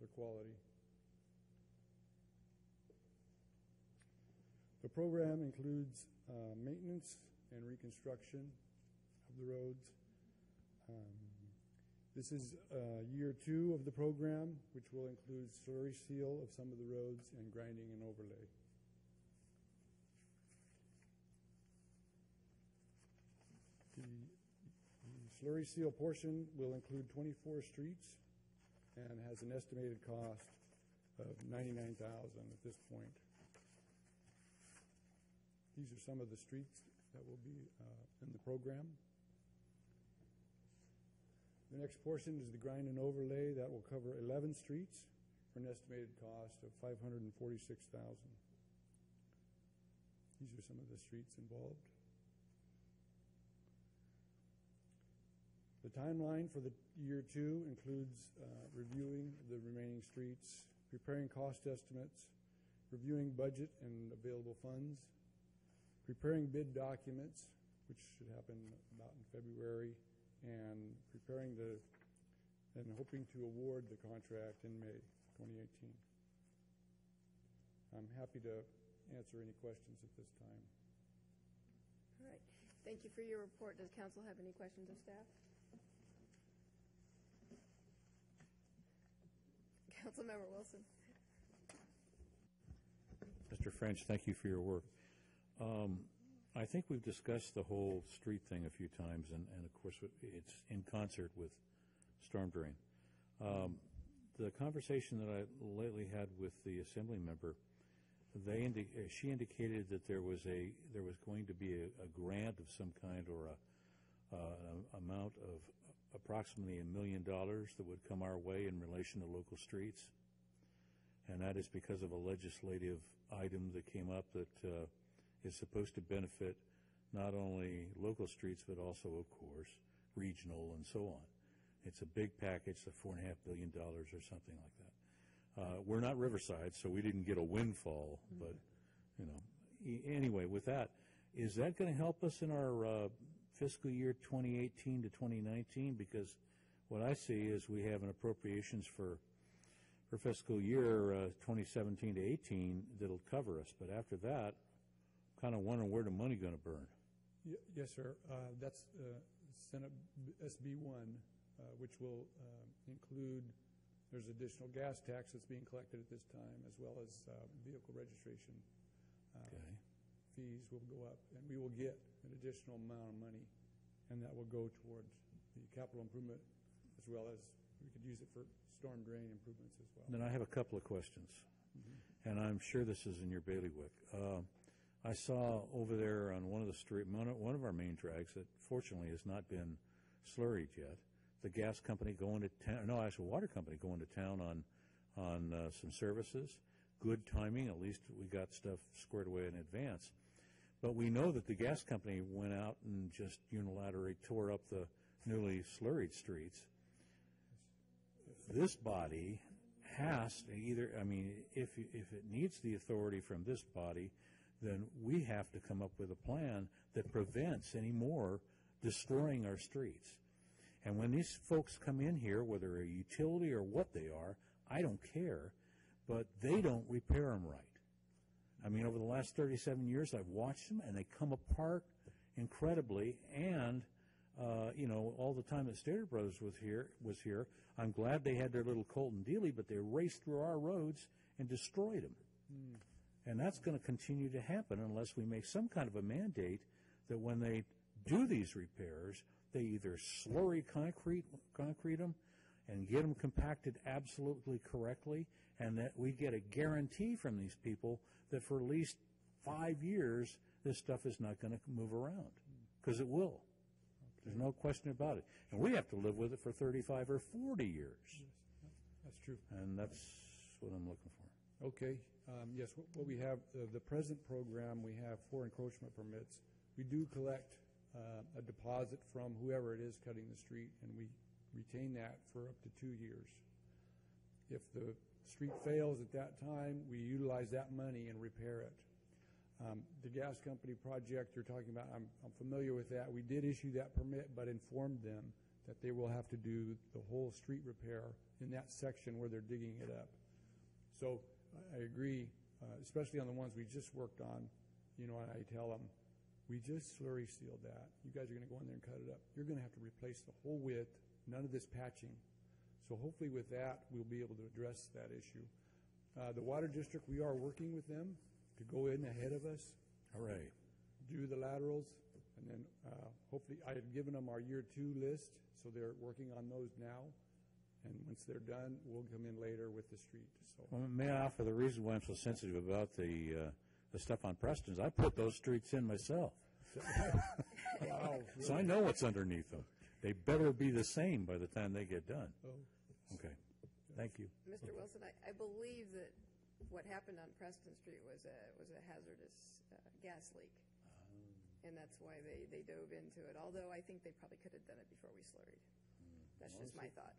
their their quality. The program includes maintenance and reconstruction of the roads. This is year 2 of the program, which will include slurry seal of some of the roads and grinding and overlay. The slurry seal portion will include 24 streets and has an estimated cost of $99,000 at this point. These are some of the streets that will be in the program. The next portion is the grind and overlay. That will cover 11 streets for an estimated cost of $546,000. These are some of the streets involved. The timeline for the year 2 includes reviewing the remaining streets, preparing cost estimates, reviewing budget and available funds, preparing bid documents, which should happen about in February, and preparing and hoping to award the contract in May 2018. I'm happy to answer any questions at this time. All right. Thank you for your report. Does council have any questions of staff? Councilmember Wilson. Mr. French, thank you for your work. I think we've discussed the whole street thing a few times, and of course it's in concert with storm drain. The conversation that I lately had with the assembly member, she indicated that there was going to be a grant of some kind, or an amount of approximately $1 million that would come our way in relation to local streets, and that is because of a legislative item that came up that is supposed to benefit not only local streets but also, of course, regional and so on. It's a big package, $4.5 billion or something like that. We're not Riverside, so we didn't get a windfall, but anyway, with that, is that going to help us in our fiscal year 2018 to 2019? Because what I see is we have an appropriations for fiscal year 2017 to 18 that'll cover us, but after that, kind of wondering where the money going to burn. Yes, sir. That's Senate SB 1, which will include, there's additional gas tax that's being collected at this time, as well as vehicle registration fees will go up, and we will get an additional amount of money, and that will go towards the capital improvement, as well as we could use it for storm drain improvements as well. Then I have a couple of questions, and I'm sure this is in your bailiwick. I saw over there on one of the street, one of our main drags that fortunately has not been slurried yet, the gas company going to town, no, actually water company going to town on some services. Good timing, at least we got stuff squared away in advance. But we know that the gas company went out and just unilaterally tore up the newly slurried streets. This body has to either, I mean, if it needs the authority from this body, then we have to come up with a plan that prevents any more destroying our streets. And when these folks come in here, whether a utility or what they are, I don't care, but they don't repair them right. I mean, over the last 37 years, I've watched them, and they come apart incredibly. And, all the time that Stater Brothers was here, I'm glad they had their little Colton Dealey, but they raced through our roads and destroyed them. And that's going to continue to happen unless we make some kind of a mandate that when they do these repairs, they either slurry concrete them and get them compacted absolutely correctly, and that we get a guarantee from these people that for at least 5 years, this stuff is not going to move around, because it will. There's no question about it. And we have to live with it for 35 or 40 years. Yes, that's true. And that's what I'm looking for. Okay. Yes, what we have, the present program, we have 4 encroachment permits. We do collect a deposit from whoever it is cutting the street, and we retain that for up to 2 years. If the street fails at that time, we utilize that money and repair it. The gas company project you're talking about, I'm familiar with that. We did issue that permit, but informed them that they will have to do the whole street repair in that section where they're digging it up. So I agree, especially on the ones we just worked on, you know, and I tell them, we just slurry sealed that. You guys are going to go in there and cut it up. You're going to have to replace the whole width, none of this patching. So hopefully with that, we'll be able to address that issue. The Water District, we are working with them to go in ahead of us. Hooray. Do the laterals, and then hopefully, I had given them our year 2 list, so they're working on those now. And once they're done, we'll come in later with the street. So, Well, may I offer the reason why I'm so sensitive about the stuff on Preston's? I put those streets in myself. wow. So I know what's underneath them. They better be the same by the time they get done. Oh. Okay. Thank you. Mr. Wilson, I believe that what happened on Preston Street was a hazardous gas leak. And that's why they dove into it, although I think they probably could have done it before we slurried. That's just my thought.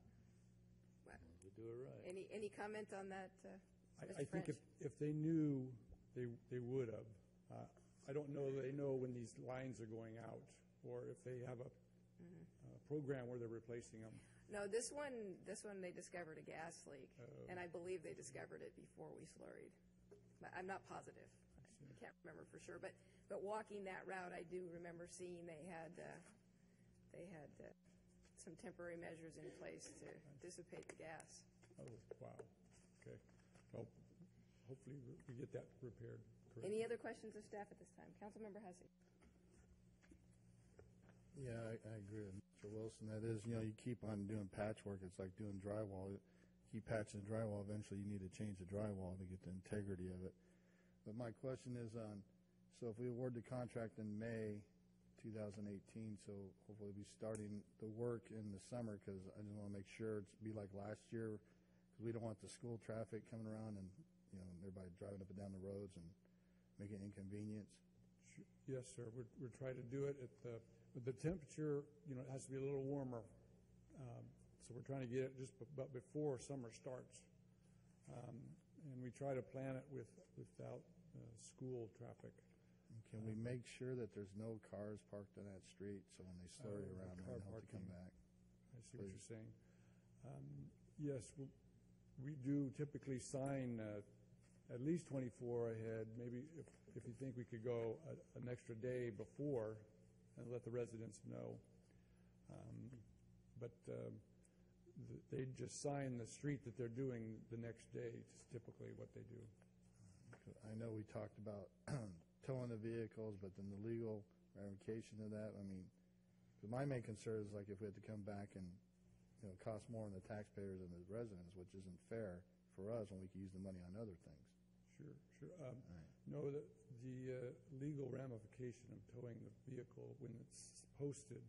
Well, We do it right. Any comment on that, I Mr. think French? if they knew, they would have. I don't know that they know when these lines are going out, or if they have a program where they're replacing them. No, this one they discovered a gas leak, and I believe they discovered it before we slurried. But I'm not positive. I can't remember for sure. But walking that route, I do remember seeing they had some temporary measures in place to dissipate the gas. Oh, wow. Okay. Well, hopefully we get that repaired. Correct. Any other questions of staff at this time? Councilmember Hussey. Yeah, I agree with Mr. Wilson. That is, you know, you keep on doing patchwork. It's like doing drywall. Keep patching the drywall. Eventually, you need to change the drywall to get the integrity of it. But my question is on, so if we award the contract in May 2018, so hopefully we'll be starting the work in the summer, because I just want to make sure it's be like last year, because we don't want the school traffic coming around and, you know, everybody driving up and down the roads and making inconvenience. Yes, sir. We're trying to do it at with the temperature, you know, it has to be a little warmer. So we're trying to get it just but before summer starts. And we try to plan it without school traffic. And can we make sure that there's no cars parked on that street, so when they slurry around, they don't have to come back? I see what you're saying. Yes, we do typically sign at least 24 ahead. Maybe if you think we could go an extra day before and let the residents know. But they just sign the street that they're doing the next day. It's typically what they do. I know we talked about towing the vehicles, but then the legal ramification of that, I mean, 'cause my main concern is like if we had to come back and, you know, cost more on the taxpayers and the residents, which isn't fair for us when we can use the money on other things. Sure. No, the legal ramification of towing the vehicle when it's posted,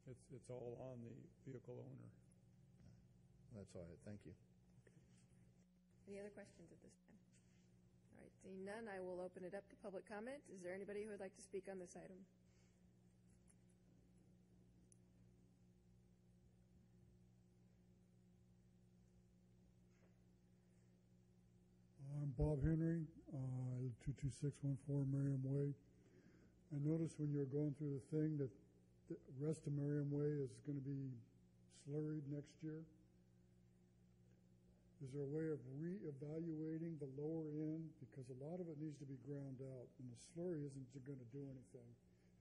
it's all on the vehicle owner. That's all right. Thank you. Any other questions at this time? All right, seeing none, I will open it up to public comment. Is there anybody who would like to speak on this item? I'm Bob Henry, 22614 Merriam Way. I noticed when you were going through the thing that the rest of Merriam Way is going to be slurried next year. Is there a way of reevaluating the lower end? Because a lot of it needs to be ground out, and the slurry isn't going to do anything,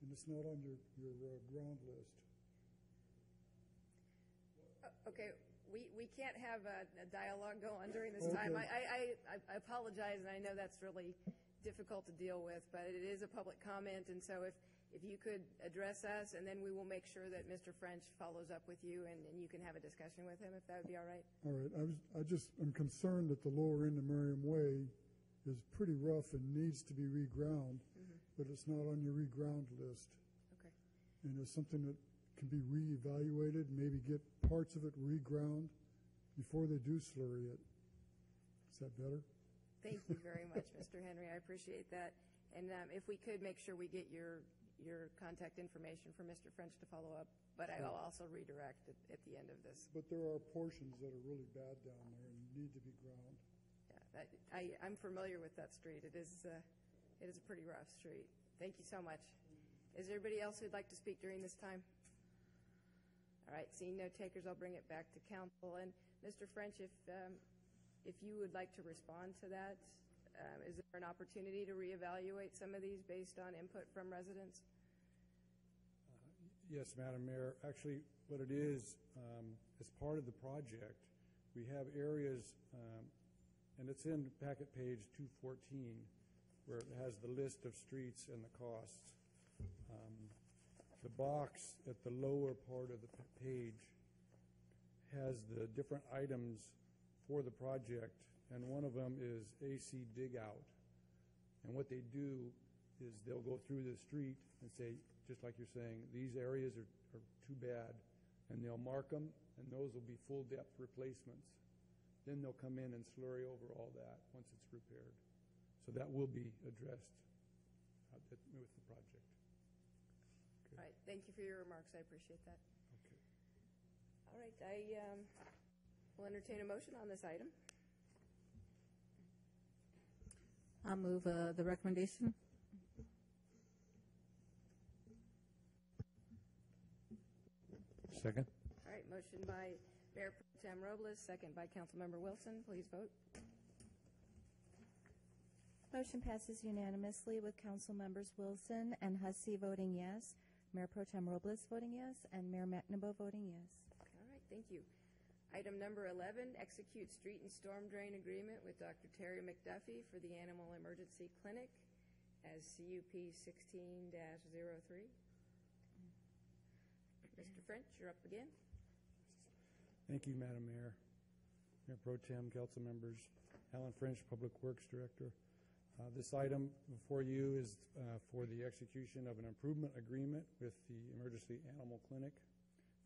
and it's not on your ground list. Okay, we can't have a dialogue go on during this Okay. time. I apologize, and I know that's really difficult to deal with, but it is a public comment, and so if you could address us, and then we will make sure that Mr. French follows up with you, and you can have a discussion with him, if that would be all right. All right, I'm concerned that the lower end of Merriam Way is pretty rough and needs to be reground, but it's not on your reground list. Okay. And it's something that can be reevaluated, maybe get parts of it reground before they do slurry it. Is that better? Thank you very much, Mr. Henry. I appreciate that. And if we could make sure we get your contact information for Mr. French to follow up, but I will also redirect at the end of this. But there are portions that are really bad down there and need to be ground. Yeah, I'm familiar with that street. It is a pretty rough street. Thank you so much. Is there anybody else who'd like to speak during this time? All right, seeing no takers, I'll bring it back to council. And Mr. French, if you would like to respond to that, is there an opportunity to reevaluate some of these based on input from residents? Yes, Madam Mayor. Actually, what it is, as part of the project, we have areas, and it's in packet page 214, where it has the list of streets and the costs. The box at the lower part of the page has the different items for the project, and one of them is AC dig out. And what they do is they'll go through the street and say, just like you're saying, these areas are too bad, and they'll mark them, and those will be full depth replacements. Then they'll come in and slurry over all that once it's repaired. So that will be addressed with the project. All right, thank you for your remarks. I appreciate that. Okay. All right, I will entertain a motion on this item. I'll move the recommendation. Second? All right, motion by Mayor Pro Tem Robles, second by Councilmember Wilson. Please vote. Motion passes unanimously with Council Members Wilson and Hussey voting yes, Mayor Pro Tem Robles voting yes, and Mayor McNamara voting yes. All right, thank you. Item number 11, execute street and storm drain agreement with Dr. Terry McDuffie for the Animal Emergency Clinic as CUP 16-03. Mr. French, you're up again. Thank you, Madam Mayor. Mayor Pro Tem, council members, Alan French, Public Works Director. This item before you is for the execution of an improvement agreement with the Emergency Animal Clinic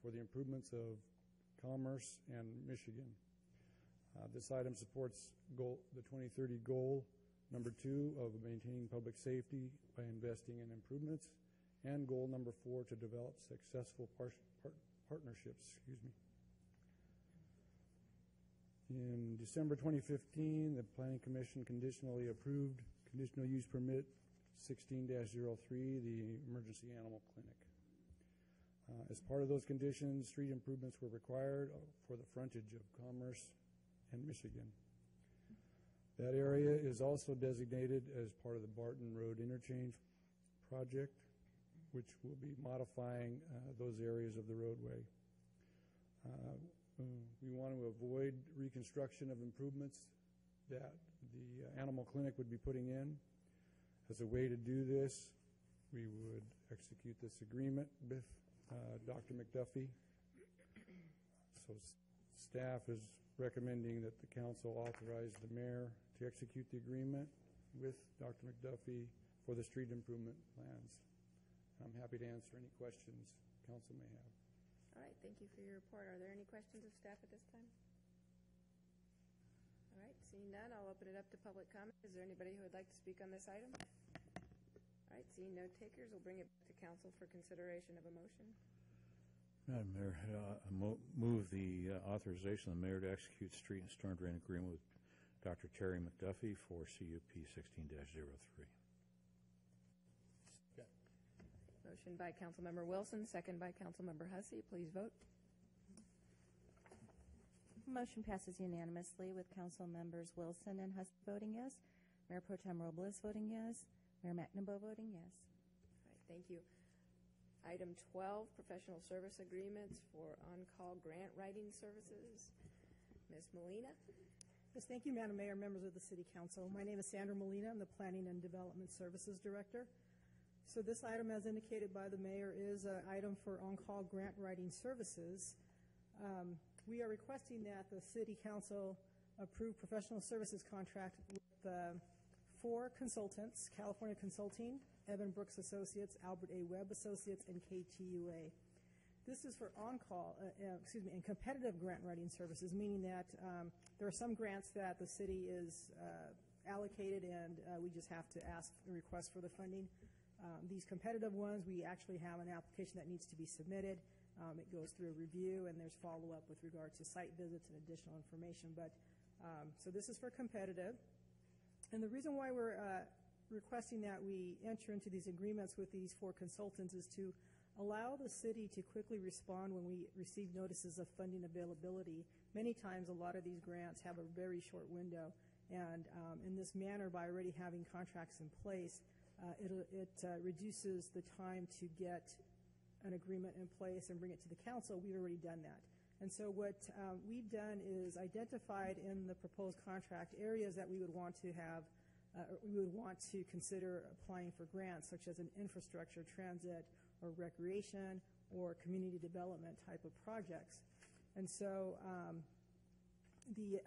for the improvements of Commerce and Michigan. This item supports the 2030 goal, number 2, of maintaining public safety by investing in improvements, and goal number 4, to develop successful partnerships. In December 2015, the Planning Commission conditionally approved conditional use permit 16-03, the Emergency Animal Clinic. As part of those conditions, street improvements were required for the frontage of Commerce and Michigan. That area is also designated as part of the Barton Road Interchange project, which will be modifying those areas of the roadway. We want to avoid reconstruction of improvements that the animal clinic would be putting in. As a way to do this, we would execute this agreement with Dr. McDuffie. So staff is recommending that the council authorize the mayor to execute the agreement with Dr. McDuffie for the street improvement plans. I'm happy to answer any questions council may have. All right, thank you for your report. Are there any questions of staff at this time? All right, seeing none, I'll open it up to public comment. Is there anybody who would like to speak on this item? All right, seeing no takers, we'll bring it back to council for consideration of a motion. Madam Mayor, I move the authorization of the mayor to execute street and storm drain agreement with Dr. Terry McDuffie for CUP 16-03. Motion by Councilmember Wilson, second by Councilmember Hussey. Please vote. Motion passes unanimously with Council Members Wilson and Hussey voting yes, Mayor Pro Tem Robles voting yes, Mayor McNamara voting yes. All right, thank you. Item 12, professional service agreements for on-call grant writing services. Ms. Molina. Yes, thank you, Madam Mayor, members of the City Council. My name is Sandra Molina. I'm the Planning and Development Services Director. So this item, as indicated by the mayor, is an item for on-call grant writing services. We are requesting that the City Council approve professional services contract with 4 consultants: California Consulting, Evan Brooks Associates, Albert A. Webb Associates, and KTUA. This is for on-call, and competitive grant writing services, meaning that there are some grants that the city is allocated, and we just have to ask and request for the funding. These competitive ones, we actually have an application that needs to be submitted. It goes through a review, and there's follow-up with regard to site visits and additional information. But so this is for competitive. And the reason why we're requesting that we enter into these agreements with these 4 consultants is to allow the city to quickly respond when we receive notices of funding availability. Many times, a lot of these grants have a very short window, and in this manner, by already having contracts in place, it reduces the time to get an agreement in place and bring it to the council. We've already done that. And so what we've done is identified in the proposed contract areas that we would want to have, we would want to consider applying for grants, such as an infrastructure, transit, or recreation, or community development type of projects. And so the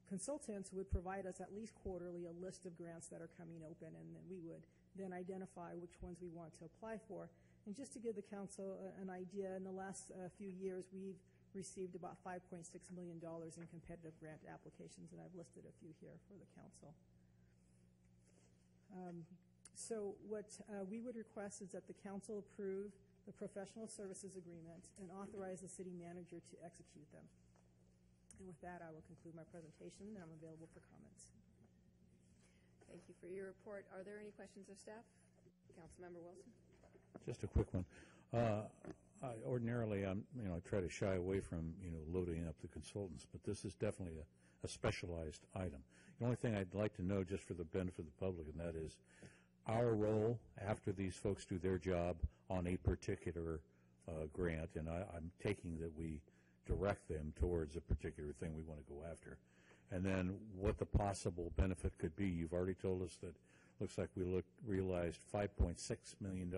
consultants would provide us at least quarterly a list of grants that are coming open, and then we would then identify which ones we want to apply for. And just to give the council an idea, in the last few years, we've received about $5.6 million in competitive grant applications, and I've listed a few here for the council. So what we would request is that the council approve the professional services agreement and authorize the city manager to execute them. And with that, I will conclude my presentation, and I'm available for comments. Thank you for your report. Are there any questions of staff? Councilmember Wilson? Just a quick one. Ordinarily, I try to shy away from, loading up the consultants, but this is definitely a specialized item. The only thing I'd like to know, just for the benefit of the public, and that is our role after these folks do their job on a particular grant, and I'm taking that we direct them towards a particular thing we want to go after. And then what the possible benefit could be. You've already told us that looks like we realized $5.6 million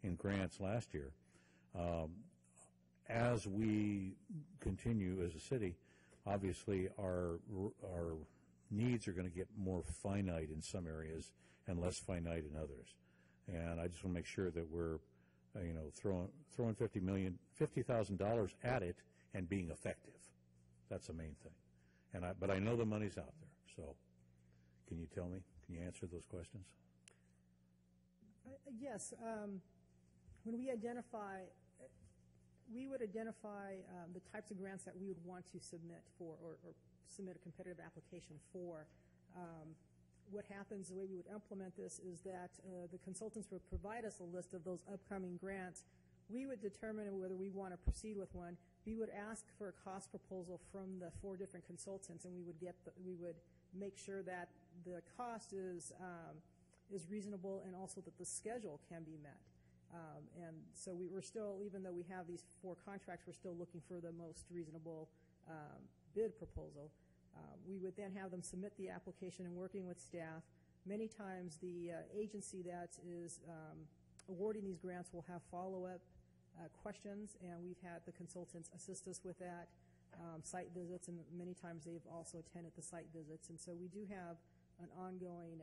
in grants last year. As we continue as a city, obviously our needs are going to get more finite in some areas and less finite in others. And I just want to make sure that we're, throwing $50,000 at it and being effective. That's the main thing. But I know the money's out there. So, can you tell me? Can you answer those questions? Yes. When we identify, we would identify the types of grants that we would want to submit for, or submit a competitive application for. What happens, the way we would implement this is that the consultants would provide us a list of those upcoming grants. We would determine whether we want to proceed with one. We would ask for a cost proposal from the 4 different consultants, and we would make sure that the cost is reasonable, and also that the schedule can be met. And so we're still, even though we have these 4 contracts, we're still looking for the most reasonable bid proposal. We would then have them submit the application and working with staff. Many times the agency that is awarding these grants will have follow-up questions, and we've had the consultants assist us with that, site visits, and many times they've also attended the site visits. And so we do have an ongoing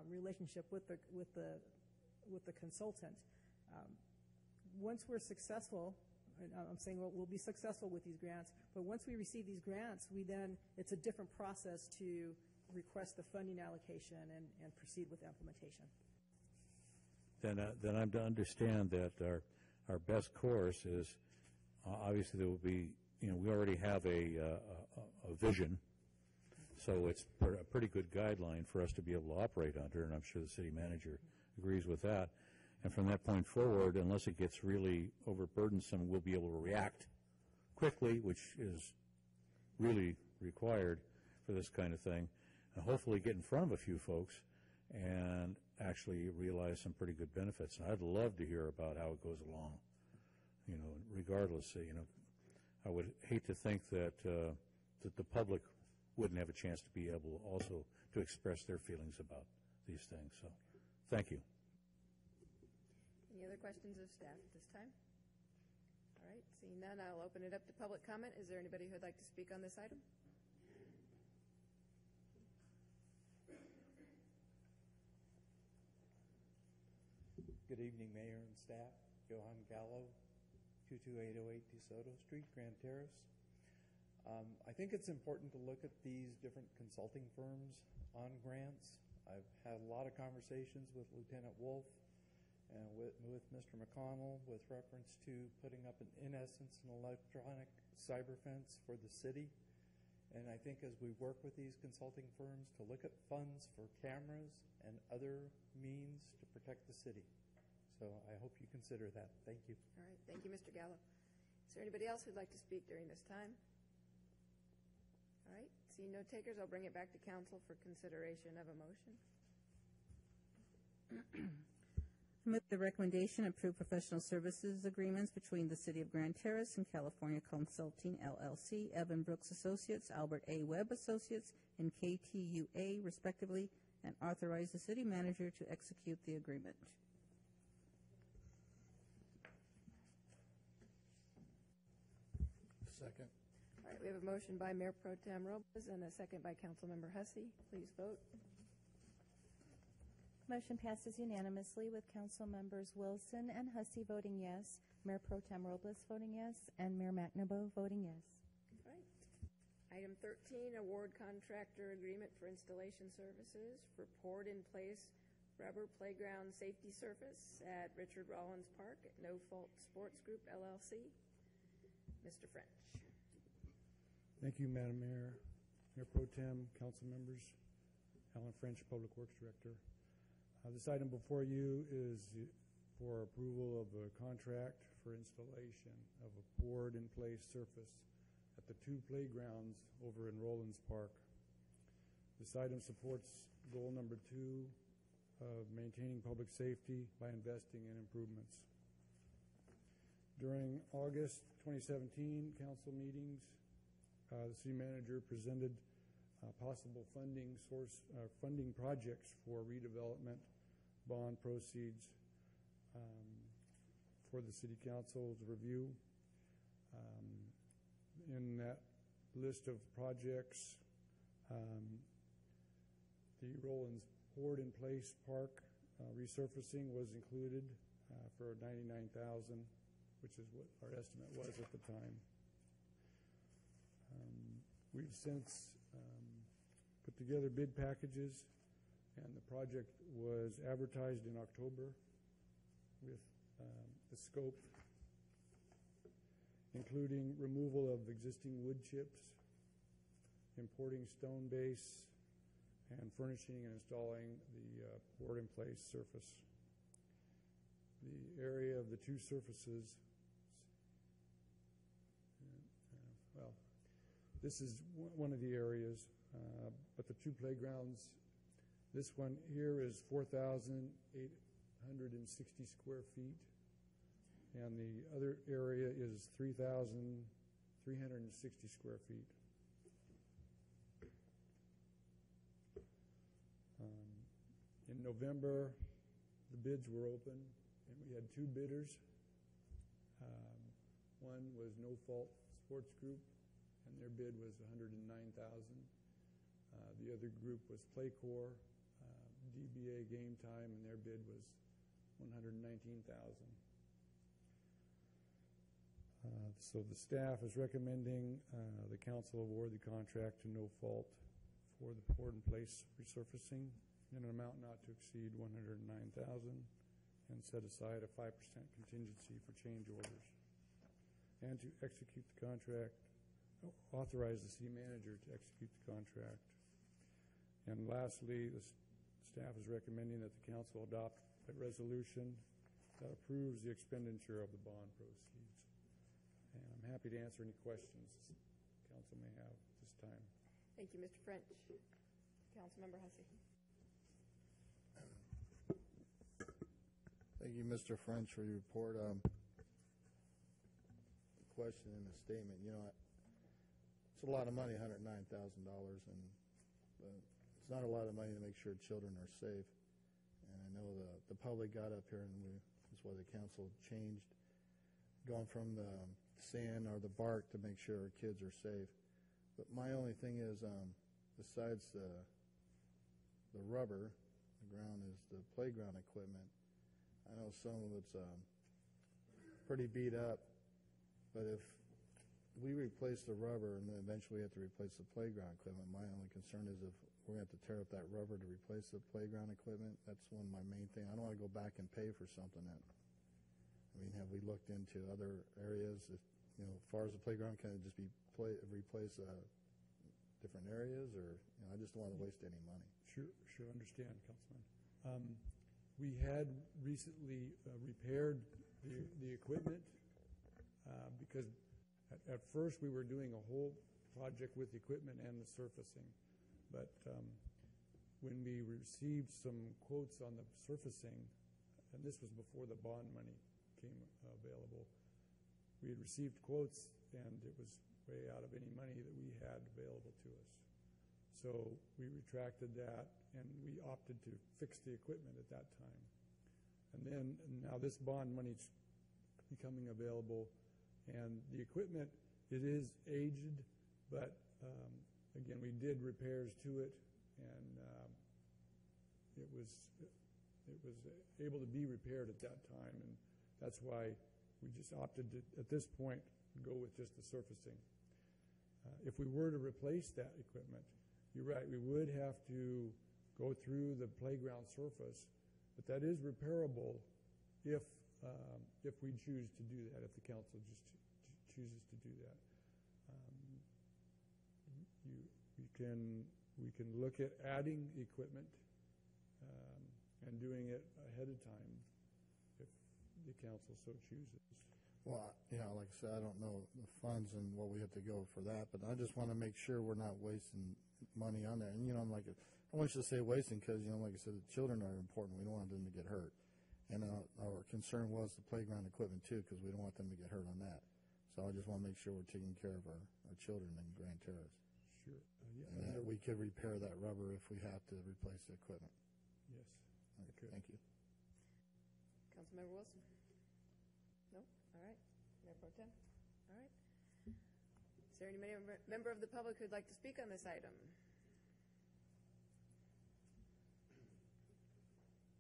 relationship with the consultant. Once we're successful, and I'm saying we'll be successful with these grants, but once we receive these grants, it's a different process to request the funding allocation and proceed with implementation. Then I'm to understand that our best course is, obviously there will be, we already have a vision, so it's a pretty good guideline for us to be able to operate under, and I'm sure the city manager agrees with that. And from that point forward, unless it gets really overburdensome, we'll be able to react quickly, which is really required for this kind of thing, and hopefully get in front of a few folks and actually realize some pretty good benefits. And I'd love to hear about how it goes along, regardless. I would hate to think that that the public wouldn't have a chance to be able also to express their feelings about these things. So, thank you. Any other questions of staff at this time? All right, seeing none, I'll open it up to public comment. Is there anybody who'd like to speak on this item? Good evening, Mayor and staff. Johan Gallo, 22808 DeSoto Street, Grand Terrace. I think it's important to look at these different consulting firms on grants. I've had a lot of conversations with Lieutenant Wolf and with Mr. McConnell with reference to putting up, in essence, an electronic cyber fence for the city. And I think as we work with these consulting firms to look at funds for cameras and other means to protect the city. So I hope you consider that. Thank you. All right, thank you, Mr. Gallo. Is there anybody else who'd like to speak during this time? All right, seeing no takers, I'll bring it back to council for consideration of a motion. I move the recommendation approve professional services agreements between the City of Grand Terrace and California Consulting LLC, Evan Brooks Associates, Albert A. Webb Associates, and KTUA respectively, and authorize the city manager to execute the agreement. Second. All right, we have a motion by Mayor Pro Tem Robles and a second by Councilmember Hussey. Please vote. Motion passes unanimously with council members Wilson and Hussey voting yes, Mayor Pro Tem Robles voting yes, and Mayor McNabo voting yes. All right. Item 13, award contractor agreement for installation services for poured-in-place rubber playground safety surface at Richard Rollins Park at No Fault Sports Group, LLC. Mr. French. Thank you, Madam Mayor, Mayor Pro Tem, council members, Alan French, Public Works Director. This item before you is for approval of a contract for installation of a poured-in-place surface at the two playgrounds over in Rollins Park. This item supports goal number 2 of maintaining public safety by investing in improvements. During August 2017 council meetings, the city manager presented possible funding projects for redevelopment bond proceeds for the city council's review. In that list of projects, the Rollins poured-in-place park resurfacing was included for $99,000, which is what our estimate was at the time. We've since put together bid packages, and the project was advertised in October with the scope including removal of existing wood chips, importing stone base, and furnishing and installing the poured-in-place surface. The area of the two surfaces, well, this is one of the areas, but the two playgrounds, this one here is 4,860 square feet, and the other area is 3,360 square feet. In November, the bids were open, and we had two bidders. One was No Fault Sports Group, and their bid was $109,000. The other group was Playcore, DBA Game Time, and their bid was $119,000. So the staff is recommending the council award the contract to No Fault for the poured-in-place resurfacing in an amount not to exceed $109,000, and set aside a 5% contingency for change orders, and to execute the contract, authorize the city manager to execute the contract. And lastly, the staff is recommending that the council adopt a resolution that approves the expenditure of the bond proceeds. And I'm happy to answer any questions the council may have at this time. Thank you, Mr. French. Councilmember Hussey. Thank you, Mr. French, for your report. Question in the statement, you know, it's a lot of money, $109,000, and it's not a lot of money to make sure children are safe. And I know the public got up here, and that's why the council changed, going from the sand or the bark to make sure our kids are safe. But my only thing is, besides the rubber, the ground is the playground equipment. I know some of it's pretty beat up, but if we replace the rubber and then eventually we have to replace the playground equipment, my only concern is if we're going to have to tear up that rubber to replace the playground equipment. That's one of my main things. I don't want to go back and pay for something that, I mean, have we looked into other areas? If, you know, as far as the playground, can it just be replace different areas, or, you know, I just don't want to waste any money. Sure, understand, Councilman. We had recently repaired the equipment because at first we were doing a whole project with the equipment and the surfacing. But when we received some quotes on the surfacing, and this was before the bond money came available, we had received quotes and it was way out of any money that we had available to us. So we retracted that and we opted to fix the equipment at that time. And then now this bond money's becoming available, and the equipment, it is aged, but again, we did repairs to it, and it was able to be repaired at that time, and that's why we just opted to, at this point, go with just the surfacing. If we were to replace that equipment, you're right, we would have to go through the playground surface, but that is repairable if we choose to do that, if the council just chooses to do that. We can look at adding equipment and doing it ahead of time if the council so chooses. Well, yeah, like I said, I don't know the funds and what we have to go for that, but I just want to make sure we're not wasting money on that. And, I'm like, I want you to say wasting because, like I said, the children are important. We don't want them to get hurt. And our concern was the playground equipment, too, because we don't want them to get hurt on that. So I just want to make sure we're taking care of our children in Grand Terrace. Sure. And that we could repair that rubber if we have to replace the equipment. Yes. Okay. Thank you. Councilmember Wilson? No? All right. Mayor Pro Tem? All right. Is there any member of the public who'd like to speak on this item?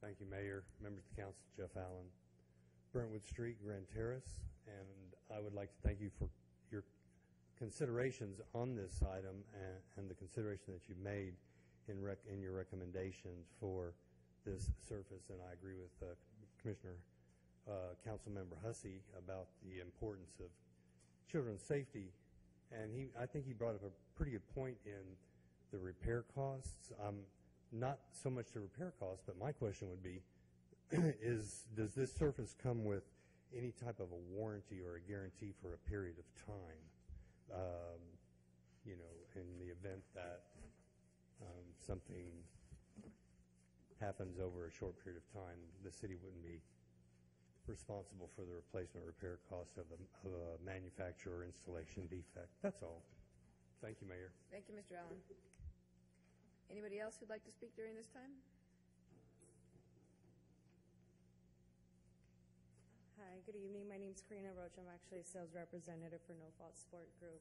Thank you, Mayor, members of the council, Jeff Allen, Brentwood Street, Grand Terrace, and I would like to thank you for your considerations on this item and the consideration that you made in your recommendations for this surface. And I agree with Commissioner Councilmember Hussey about the importance of children's safety. And I think he brought up a pretty good point in the repair costs. Not so much the repair costs, but my question would be, does this surface come with any type of a warranty or a guarantee for a period of time? In the event that something happens over a short period of time, the city wouldn't be responsible for the replacement repair cost of a manufacturer or installation defect. That's all. Thank you, Mayor. Thank you, Mr. Allen. Anybody else who'd like to speak during this time? Hi, good evening. My name is Karina Roach. I'm actually a sales representative for No Fault Sport Group.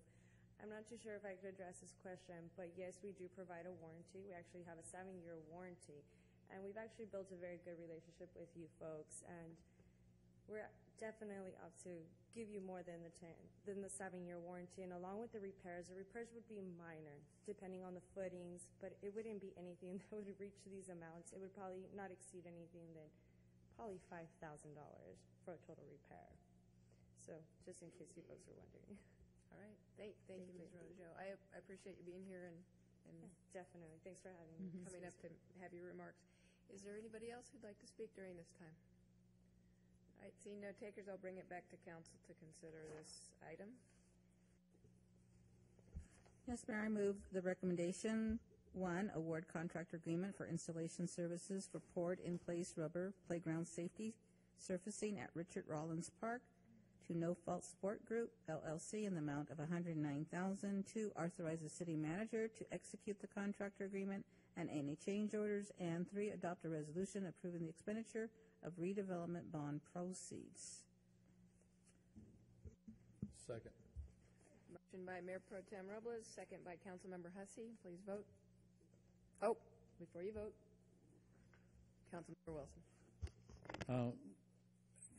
I'm not too sure if I could address this question, but yes, we do provide a warranty. We actually have a 7-year warranty, and we've actually built a very good relationship with you folks, and we're definitely up to give you more than the 7-year warranty. And along with the repairs would be minor, depending on the footings, but it wouldn't be anything that would reach these amounts. It would probably not exceed anything than probably $5,000 for a total repair. So just in case you folks are wondering. All right. Thank you, Ms. Rojo. I appreciate you being here and Yes, definitely. Thanks for having me. coming up to have your remarks. Is there anybody else who'd like to speak during this time? All right, seeing no takers, I'll bring it back to council to consider this item. Yes, Mayor, I move the recommendation 1, award contract agreement for installation services for poured in place rubber playground safety surfacing at Richard Rollins Park to No Fault Sport Group, LLC, in the amount of $109,000. 2, authorize the city manager to execute the contractor agreement and any change orders. And 3, adopt a resolution approving the expenditure of redevelopment bond proceeds. Second. Motion by Mayor Pro Tem Robles, second by Councilmember Hussey. Please vote. Oh, before you vote, Councilmember Wilson.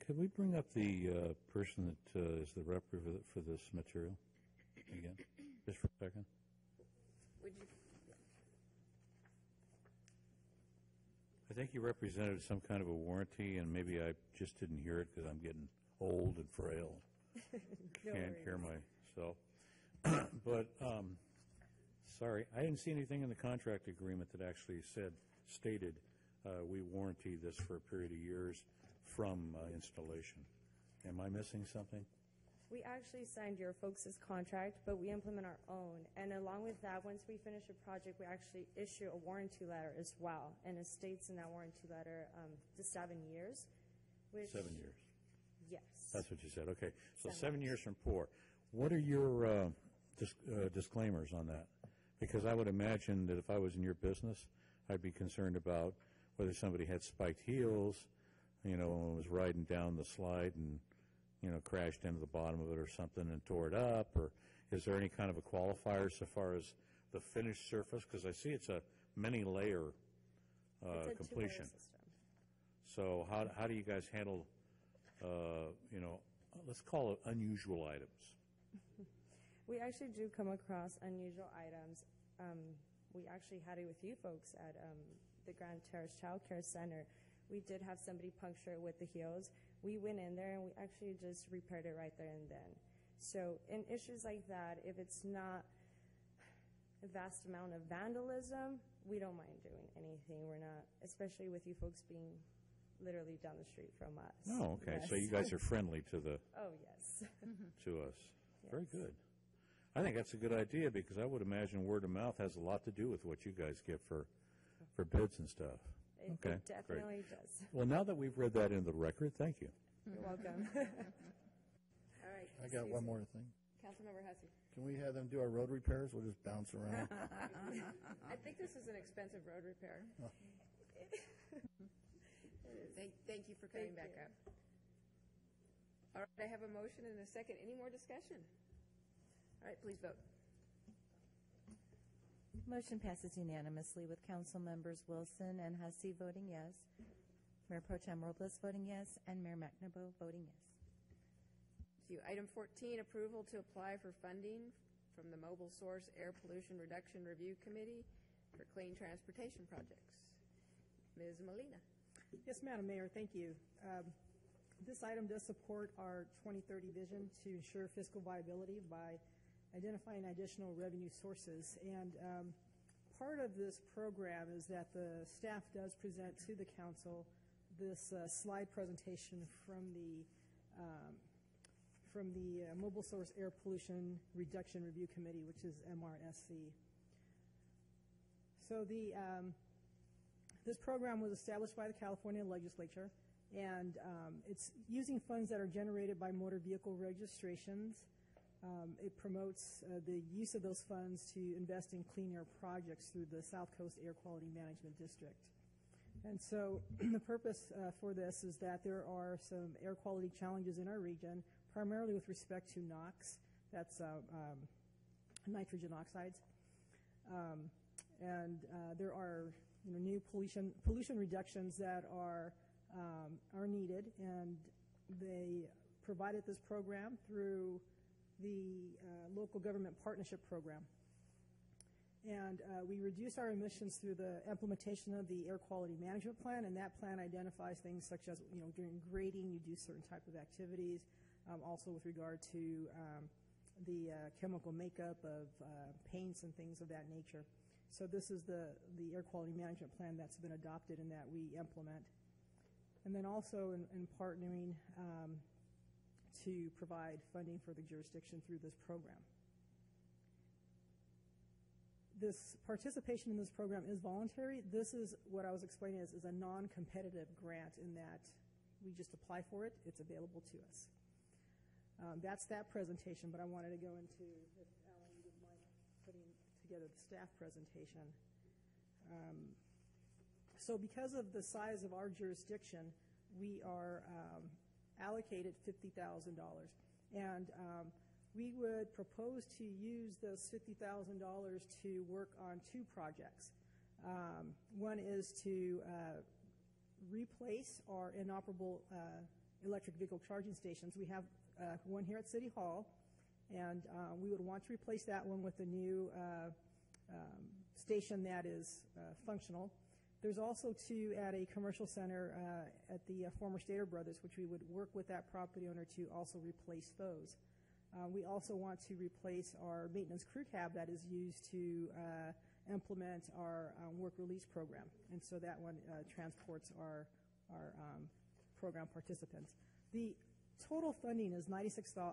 Could we bring up the person that is the rep for this material again, just for a second? Would you? I think you represented some kind of a warranty, and maybe I just didn't hear it because I'm getting old and frail. No Can't worries. hear myself. But, sorry, I didn't see anything in the contract agreement that actually stated we warranty this for a period of years from installation. Am I missing something? We actually signed your folks' contract, but we implement our own. And along with that, once we finish a project, we actually issue a warranty letter as well. And it states in that warranty letter the 7 years. Which, 7 years. Yes. That's what you said. Okay. So 7 7 years from pour. What are your disclaimers on that? Because I would imagine that if I was in your business, I'd be concerned about whether somebody had spiked heels, and was riding down the slide and, crashed into the bottom of it or something and tore it up, or is there any kind of a qualifier so far as the finished surface? Because I see it's a many-layer it's a completion. two-layer system. So how do you guys handle, let's call it unusual items? We actually do come across unusual items. We actually had it with you folks at the Grand Terrace Child Care Center. We did have somebody puncture it with the heels. We went in there and we actually just repaired it right there and then. So in issues like that, if it's not a vast amount of vandalism, we don't mind doing anything. We're not, especially with you folks being literally down the street from us. Oh, okay. Yes. So you guys are friendly to the Oh, yes. to us. Very good. I think that's a good idea because I would imagine word of mouth has a lot to do with what you guys get for bids and stuff. It definitely does. Well, now that we've read that into the record, thank you. You're welcome. All right. I got one more thing. Councilmember Hussey. Can we have them do our road repairs? We'll just bounce around. I think this is an expensive road repair. Oh. Thank you for coming back up. All right, I have a motion and a second. Any more discussion? All right, please vote. Motion passes unanimously with Council Members Wilson and Hussey voting yes, Mayor Pro Tem Robles voting yes, and Mayor McNabo voting yes. Thank you. Item 14, approval to apply for funding from the Mobile Source Air Pollution Reduction Review Committee for clean transportation projects. Ms. Molina. Yes, Madam Mayor, thank you. This item does support our 2030 vision to ensure fiscal viability by identifying additional revenue sources. And part of this program is that the staff does present to the council this slide presentation from the Mobile Source Air Pollution Reduction Review Committee, which is MRSC. So this program was established by the California legislature, and it's using funds that are generated by motor vehicle registrations. It promotes the use of those funds to invest in clean air projects through the South Coast Air Quality Management District. And so the purpose for this is that there are some air quality challenges in our region, primarily with respect to NOx, that's nitrogen oxides. And there are new pollution reductions that are needed, and they provided this program through the local government partnership program. And we reduce our emissions through the implementation of the air quality management plan, and that plan identifies things such as, during grading, you do certain type of activities, also with regard to the chemical makeup of paints and things of that nature. So this is the air quality management plan that's been adopted and that we implement. And then also in partnering to provide funding for the jurisdiction through this program. This participation in this program is voluntary. This is what I was explaining is a non-competitive grant in that we just apply for it. It's available to us. That's that presentation, but I wanted to go into, if Alan, you would mind putting together the staff presentation. So because of the size of our jurisdiction, we are allocated $50,000. And we would propose to use those $50,000 to work on two projects. One is to replace our inoperable electric vehicle charging stations. We have one here at City Hall, and we would want to replace that one with a new station that is functional. There's also two at a commercial center at the former Stater Brothers, which we would work with that property owner to also replace those. We also want to replace our maintenance crew cab that is used to implement our work release program. And so that one transports our program participants. The total funding is $96,250.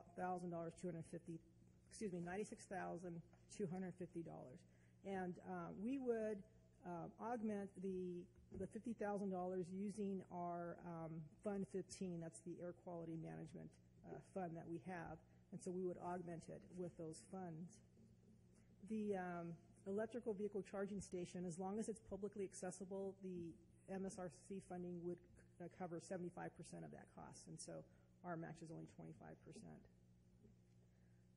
And we would augment the $50,000 using our Fund 15. That's the air quality management fund that we have. And so we would augment it with those funds. The electrical vehicle charging station, as long as it's publicly accessible, the MSRC funding would cover 75% of that cost. And so our match is only 25%.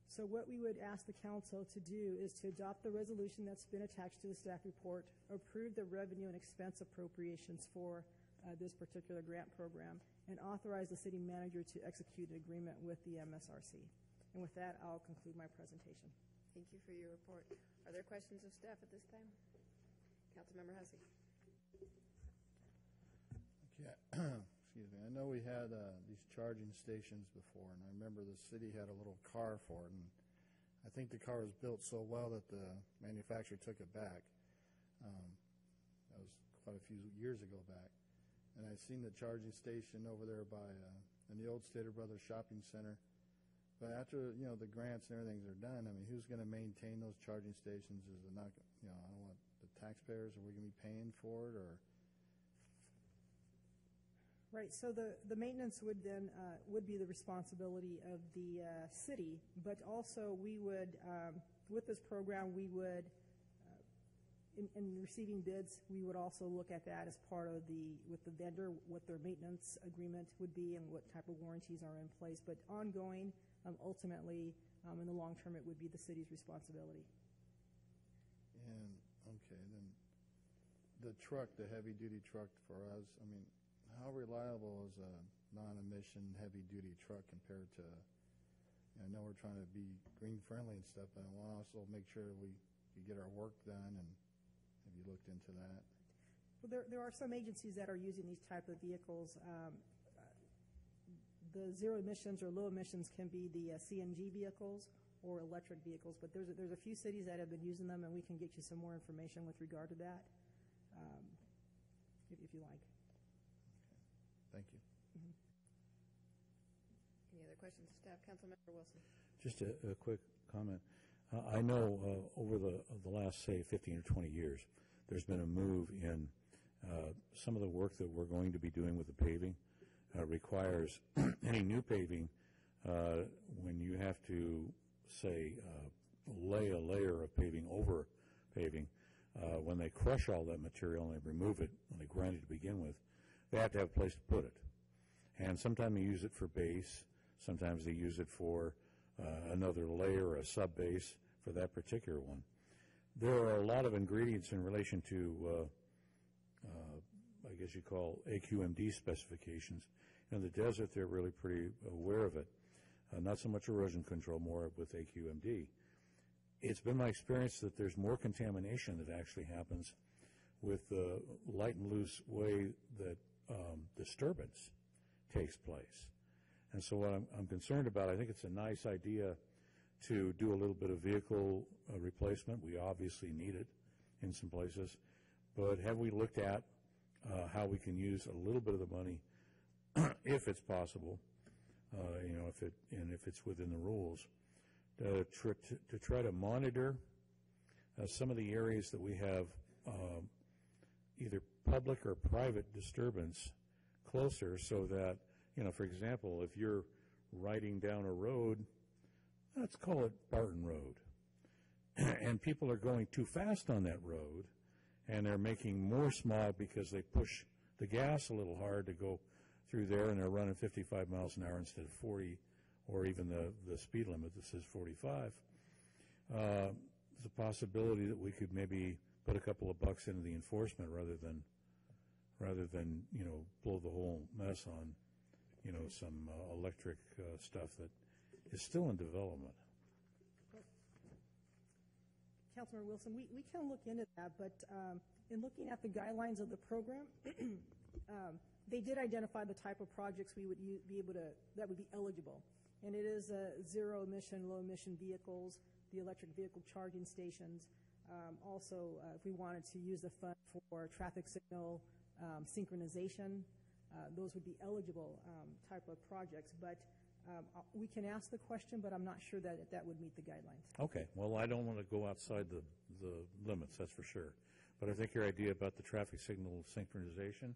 So what we would ask the council to do is to adopt the resolution that's been attached to the staff report, approve the revenue and expense appropriations for this particular grant program, and authorize the city manager to execute an agreement with the MSRC. And with that, I'll conclude my presentation. Thank you for your report. Are there questions of staff at this time? Councilmember Hussey. Yeah, excuse me. I know we had these charging stations before, and I remember the city had a little car for it, and I think the car was built so well that the manufacturer took it back. That was quite a few years ago back. And I've seen the charging station over there by in the old Stater Brothers Shopping Center. But after, the grants and everything are done, I mean, who's going to maintain those charging stations? Is it not, I don't want the taxpayers, are we going to be paying for it, or? Right, so the maintenance would then would be the responsibility of the city, but also we would, with this program, we would, in receiving bids, we would also look at that as part of with the vendor, what their maintenance agreement would be and what type of warranties are in place. But ongoing, ultimately, in the long term, it would be the city's responsibility. And, okay, then the truck, the heavy-duty truck for us, I mean, how reliable is a non-emission heavy-duty truck compared to, I know we're trying to be green-friendly and stuff, but I want to also make sure we get our work done, and have you looked into that? Well, there are some agencies that are using these type of vehicles. The zero emissions or low emissions can be the CNG vehicles or electric vehicles, but there's a few cities that have been using them, and we can get you some more information with regard to that, if you like. Thank you. Mm-hmm. Any other questions, staff? Councilmember Wilson. Just a quick comment. I know over the last, say, 15 or 20 years, there's been a move in some of the work that we're going to be doing with the paving requires any new paving, when you have to, say, lay a layer of paving over paving, when they crush all that material and they remove it, when they grind it to begin with, they have to have a place to put it. And sometimes they use it for base, sometimes they use it for another layer, a sub-base for that particular one. There are a lot of ingredients in relation to, I guess you call AQMD specifications. In the desert, they're really pretty aware of it. Not so much erosion control, more with AQMD. It's been my experience that there's more contamination that actually happens with the light and loose way that disturbance takes place. And so what I'm concerned about, I think it's a nice idea to do a little bit of vehicle replacement. We obviously need it in some places. But have we looked at how we can use a little bit of the money, if it's possible, if it's within the rules, to try to monitor some of the areas that we have either public or private disturbance closer, so that, for example, if you're riding down a road, let's call it Barton Road, and people are going too fast on that road, and they're making more smog because they push the gas a little hard to go through there, and they're running 55 miles an hour instead of 40, or even the speed limit that says 45. There's a possibility that we could maybe put a couple of bucks into the enforcement rather than blow the whole mess on some electric stuff that is still in development. Councilmember Wilson, we can look into that, but in looking at the guidelines of the program, they did identify the type of projects we would be able to, that would be eligible. And it is zero emission, low emission vehicles, the electric vehicle charging stations, Also, if we wanted to use the fund for traffic signal synchronization, those would be eligible type of projects. But we can ask the question, but I'm not sure that that would meet the guidelines. Okay, well, I don't want to go outside the limits, that's for sure. But I think your idea about the traffic signal synchronization,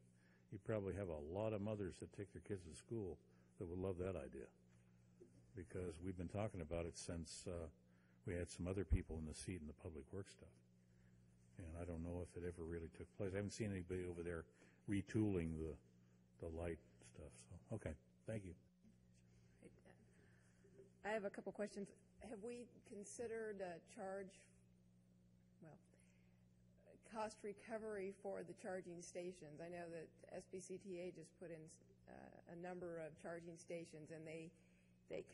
you probably have a lot of mothers that take their kids to school that would love that idea. Because we've been talking about it since we had some other people in the seat in the public works stuff. And I don't know if it ever really took place. I haven't seen anybody over there retooling the light stuff. So, okay, thank you. I have a couple questions. Have we considered cost recovery for the charging stations? I know that SBCTA just put in a number of charging stations, and they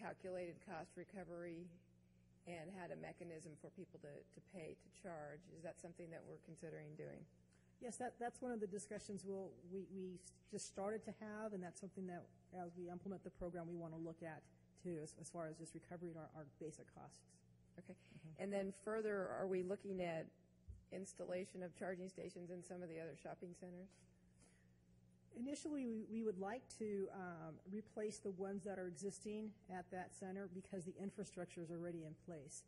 calculated cost recovery and had a mechanism for people to pay to charge. Is that something that we're considering doing? Yes, that's one of the discussions we just started to have, and that's something that as we implement the program we want to look at too, as far as just recovering our basic costs. Okay. And then further, are we looking at installation of charging stations in some of the other shopping centers? Initially, we would like to replace the ones that are existing at that center because the infrastructure is already in place.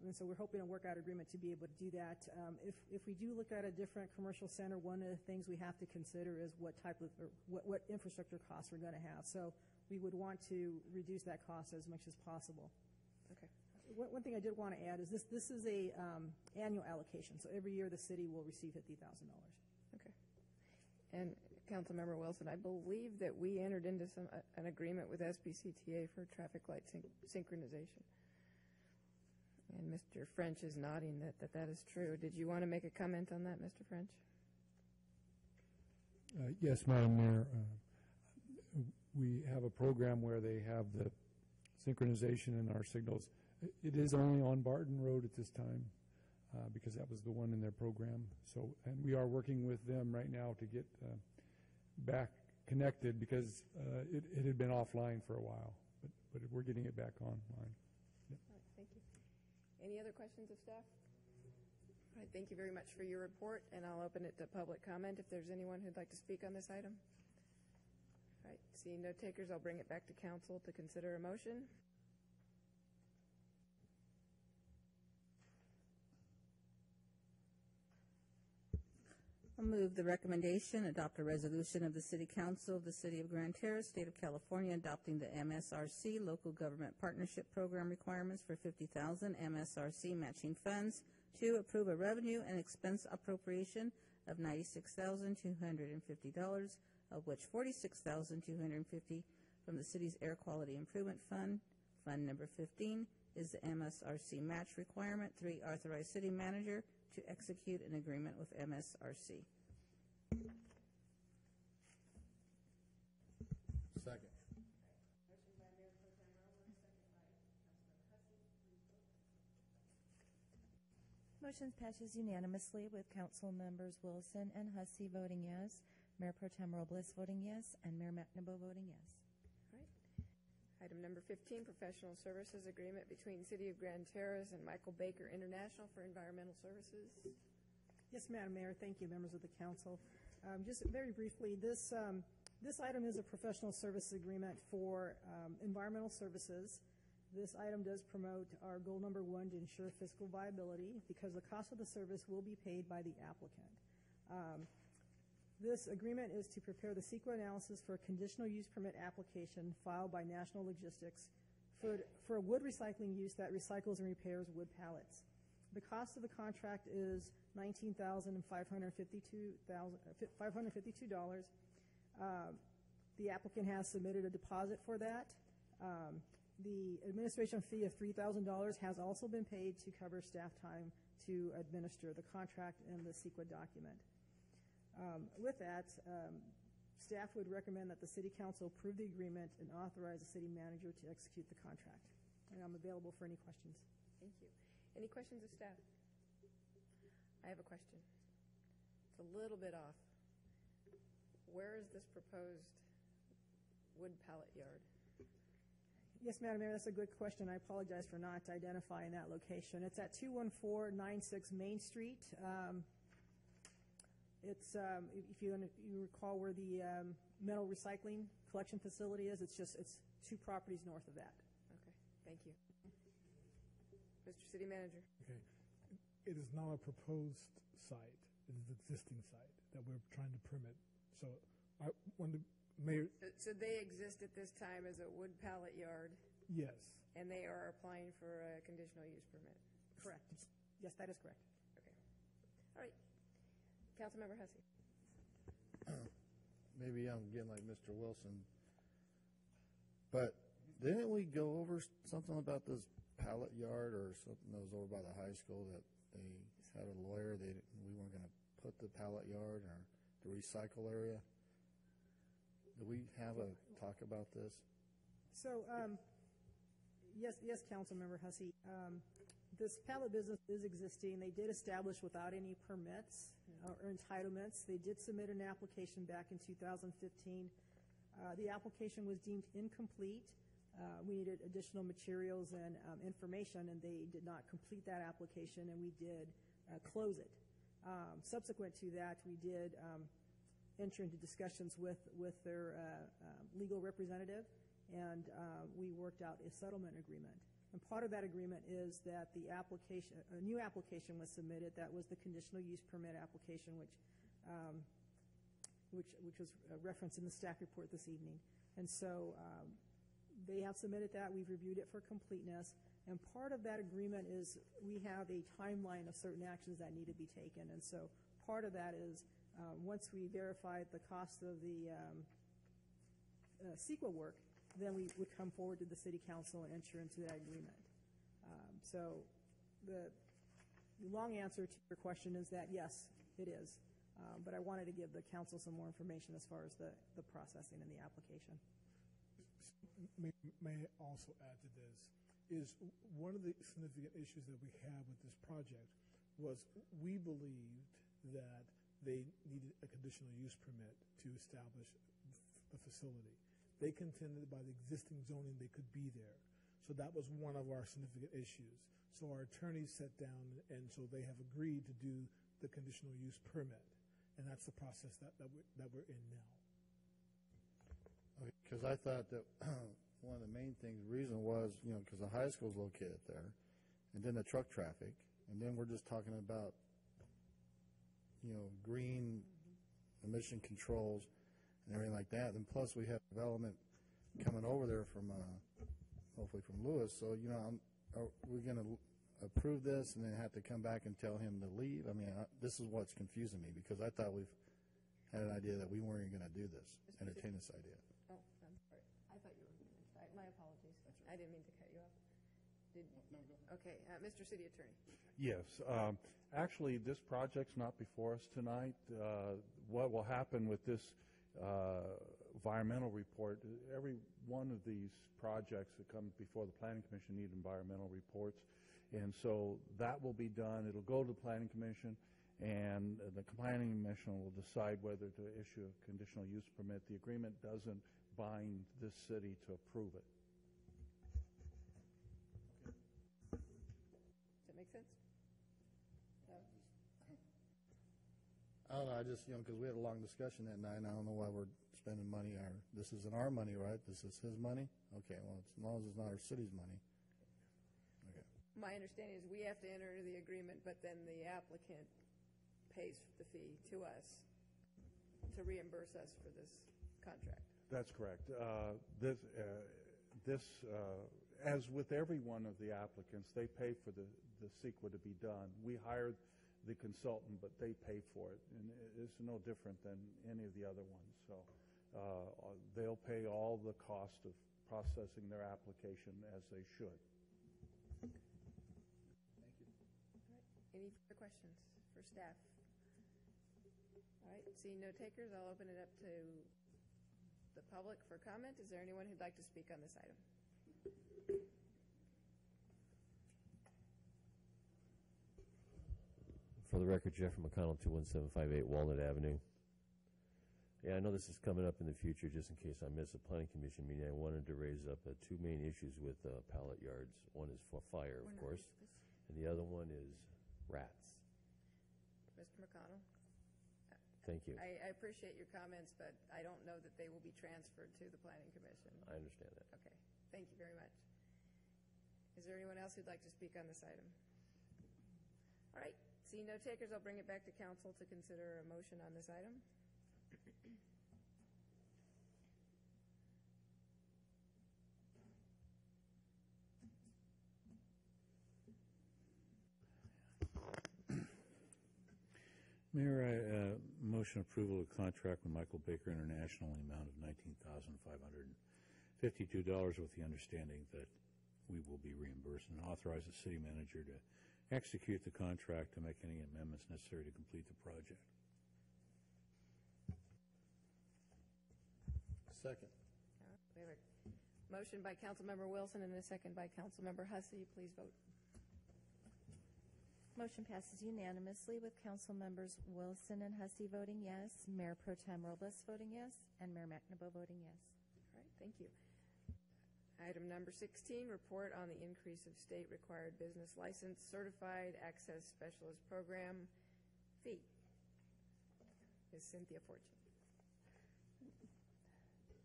And so we're hoping to work out agreement to be able to do that. If we do look at a different commercial center, one of the things we have to consider is what type of, or what infrastructure costs we're going to have. So we would want to reduce that cost as much as possible. Okay. One thing I did want to add is this is a annual allocation. So every year the city will receive $50,000. Okay. And Councilmember Wilson, I believe that we entered into an agreement with SBCTA for traffic light synchronization. And Mr. French is nodding that is true. Did you want to make a comment on that, Mr. French? Yes, Madam Mayor. We have a program where they have the synchronization in our signals. It is only on Barton Road at this time because that was the one in their program. So, and we are working with them right now to get back connected because it had been offline for a while, but we're getting it back online. Yep. All right, thank you. Any other questions of staff? All right, thank you very much for your report, and I'll open it to public comment if there's anyone who'd like to speak on this item. All right, seeing no takers, I'll bring it back to council to consider a motion. I'll move the recommendation, adopt a resolution of the City Council of the City of Grand Terrace, State of California, adopting the MSRC Local Government Partnership Program requirements for 50,000 MSRC matching funds. 2, approve a revenue and expense appropriation of $96,250, of which $46,250 from the city's Air Quality Improvement Fund. Fund number 15 is the MSRC match requirement. 3, authorize city manager to execute an agreement with MSRC. Second. Motion passes unanimously with Council Members Wilson and Hussey voting yes, Mayor Pro Tem Robles voting yes, and Mayor McNabo voting yes. All right. Item number 15, professional services agreement between City of Grand Terrace and Michael Baker International for environmental services. Yes, Madam Mayor. Thank you, members of the council. Just very briefly, this item is a professional services agreement for environmental services. This item does promote our goal number 1 to ensure fiscal viability because the cost of the service will be paid by the applicant. This agreement is to prepare the CEQA analysis for a conditional use permit application filed by National Logistics for a wood recycling use that recycles and repairs wood pallets. The cost of the contract is $19,552. The applicant has submitted a deposit for that. The administration fee of $3,000 has also been paid to cover staff time to administer the contract and the CEQA document. With that, staff would recommend that the City Council approve the agreement and authorize the city manager to execute the contract. And I'm available for any questions. Thank you. Any questions of staff? I have a question. It's a little bit off. Where is this proposed wood pallet yard? Yes, Madam Mayor, that's a good question. I apologize for not identifying that location. It's at 21496 Main Street. It's, if you recall where the metal recycling collection facility is, it's 2 properties north of that. Okay, thank you. Mr. City Manager. Okay. It is not a proposed site. It is an existing site that we're trying to permit. So when the mayor, So they exist at this time as a wood pallet yard, yes, and they are applying for a conditional use permit? Correct. Yes, that is correct. Okay. All right. Councilmember Hussey. Maybe I'm getting like Mr. Wilson, but didn't we go over something about this pallet yard or something that was over by the high school that they had a lawyer, we weren't going to put the pallet yard or the recycle area? Did we have a talk about this? So, yes, Councilmember Hussey. This pallet business is existing. They did establish without any permits or entitlements. They did submit an application back in 2015. The application was deemed incomplete. We needed additional materials and information, and they did not complete that application, and we did close it. Subsequent to that, we did enter into discussions with their legal representative, and we worked out a settlement agreement. And part of that agreement is that the application, a new application was submitted. That was the conditional use permit application, which was referenced in the staff report this evening. And so they have submitted that. We've reviewed it for completeness. And part of that agreement is we have a timeline of certain actions that need to be taken. And so part of that is once we verify the cost of the CEQA work, then we would come forward to the City Council and enter into that agreement. So the long answer to your question is that, yes, it is. But I wanted to give the council some more information as far as the processing and the application. may I also add to this, is one of the significant issues that we have with this project was we believed that they needed a conditional use permit to establish a facility. They contended by the existing zoning they could be there. So that was one of our significant issues. So our attorneys sat down, and so they have agreed to do the conditional use permit. And that's the process that we're in now. Okay, because I thought that one of the main things, the reason was, because the high school is located there, and then the truck traffic, and then we're just talking about, green emission controls and everything like that. And plus, we have development coming over there from, hopefully from Lewis. So, are we going to approve this and then have to come back and tell him to leave? I mean, this is what's confusing me, because I thought we've had an idea that we weren't going to do this, entertain this idea. Oh, I'm sorry. I thought you were going to. My apologies. I didn't mean to cut you off. Okay, Mr. City Attorney. Yes. Actually, this project's not before us tonight. What will happen with this environmental report, every one of these projects that come before the Planning Commission need environmental reports. And so that will be done. It'll go to the Planning Commission, and the Planning Commission will decide whether to issue a conditional use permit. The agreement doesn't bind this city to approve it. Does that make sense? No? I don't know, I just, because we had a long discussion that night, and I don't know why we're spending money. This isn't our money, right? This is his money? Okay, well, as long as it's not our city's money. Okay. My understanding is we have to enter into the agreement, but then the applicant pays the fee to us to reimburse us for this contract. That's correct. As with every one of the applicants, they pay for the CEQA to be done. We hired the consultant, but they pay for it, and it's no different than any of the other ones. So they'll pay all the cost of processing their application as they should. Thank you. All right. Any further questions for staff? All right. Seeing no takers, I'll open it up to the public for comment. Is there anyone who'd like to speak on this item? For the record, Jeffrey McConnell, 21758 Walnut Avenue. Yeah, I know this is coming up in the future, just in case I miss a planning commission meeting. I wanted to raise up two main issues with pallet yards. One is for fire, of course, and the other one is rats. Mr. McConnell? Thank you. I appreciate your comments, but I don't know that they will be transferred to the planning commission. I understand that. Okay, thank you very much. Is there anyone else who'd like to speak on this item? All right, seeing no takers, I'll bring it back to council to consider a motion on this item. Mayor, I motion approval of contract with Michael Baker International in the amount of $19,552 with the understanding that we will be reimbursed, and authorize the city manager to execute the contract to make any amendments necessary to complete the project. Second. We have a motion by Councilmember Wilson and a second by Councilmember Hussey. Please vote. Motion passes unanimously with council members Wilson and Hussey voting yes, Mayor Pro Tem Robles voting yes, and Mayor McNabo voting yes. All right, thank you. Item number 16, report on the increase of state-required business license certified access specialist program fee. Ms. Cynthia Fortune.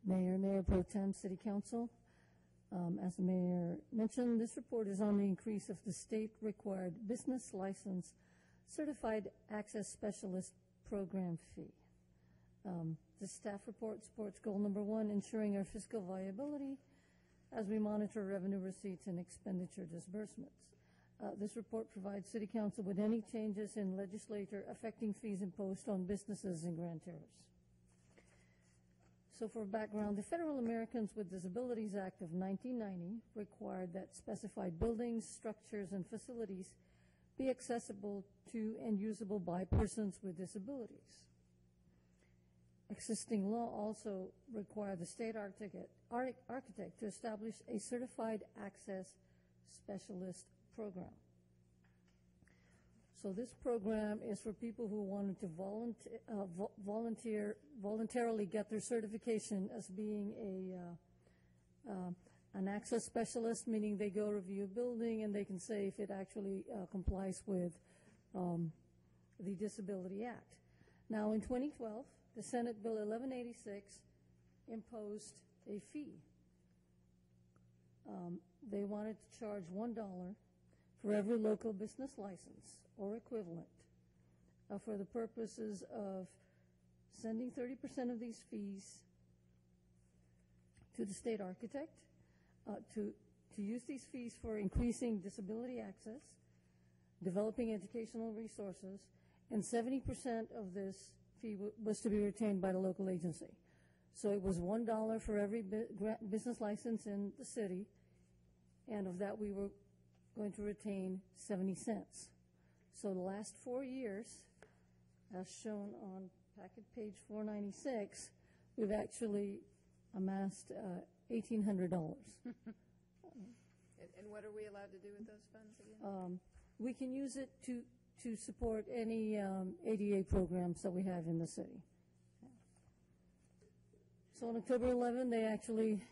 Mayor Pro Tem, City Council. As the mayor mentioned, this report is on the increase of the state-required business license certified access specialist program fee. The staff report supports goal number 1, ensuring our fiscal viability as we monitor revenue receipts and expenditure disbursements. This report provides City Council with any changes in legislature affecting fees imposed on businesses in Grand Terrace. So for background, the Federal Americans with Disabilities Act of 1990 required that specified buildings, structures, and facilities be accessible to and usable by persons with disabilities. Existing law also required the state architect to establish a certified access specialist program. So this program is for people who wanted to voluntarily get their certification as being an access specialist, meaning they go review a building and they can say if it actually complies with the Disability Act. Now, in 2012, the Senate Bill 1186 imposed a fee. They wanted to charge $1 for every local business license or equivalent for the purposes of sending 30% of these fees to the state architect, to use these fees for increasing disability access, developing educational resources, and 70% of this fee was to be retained by the local agency. So it was $1 for every business license in the city, and of that we were going to retain 70 cents. So the last 4 years, as shown on packet page 496, we've actually amassed $1,800. And what are we allowed to do with those funds again? We can use it to support any ADA programs that we have in the city. So on October 11, they actually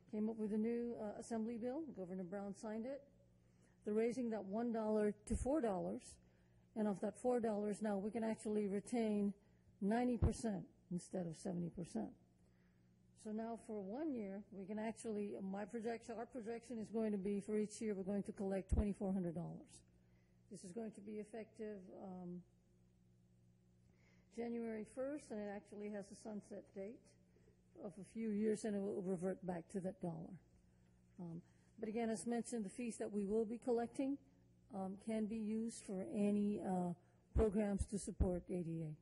came up with a new assembly bill. Governor Brown signed it. They're raising that $1 to $4, and of that $4 now we can actually retain 90% instead of 70%. So now for 1 year, we can actually, our projection is going to be for each year we're going to collect $2,400. This is going to be effective January 1st, and it actually has a sunset date of a few years, and it will revert back to that dollar. But again, as mentioned, the fees that we will be collecting can be used for any programs to support ADA.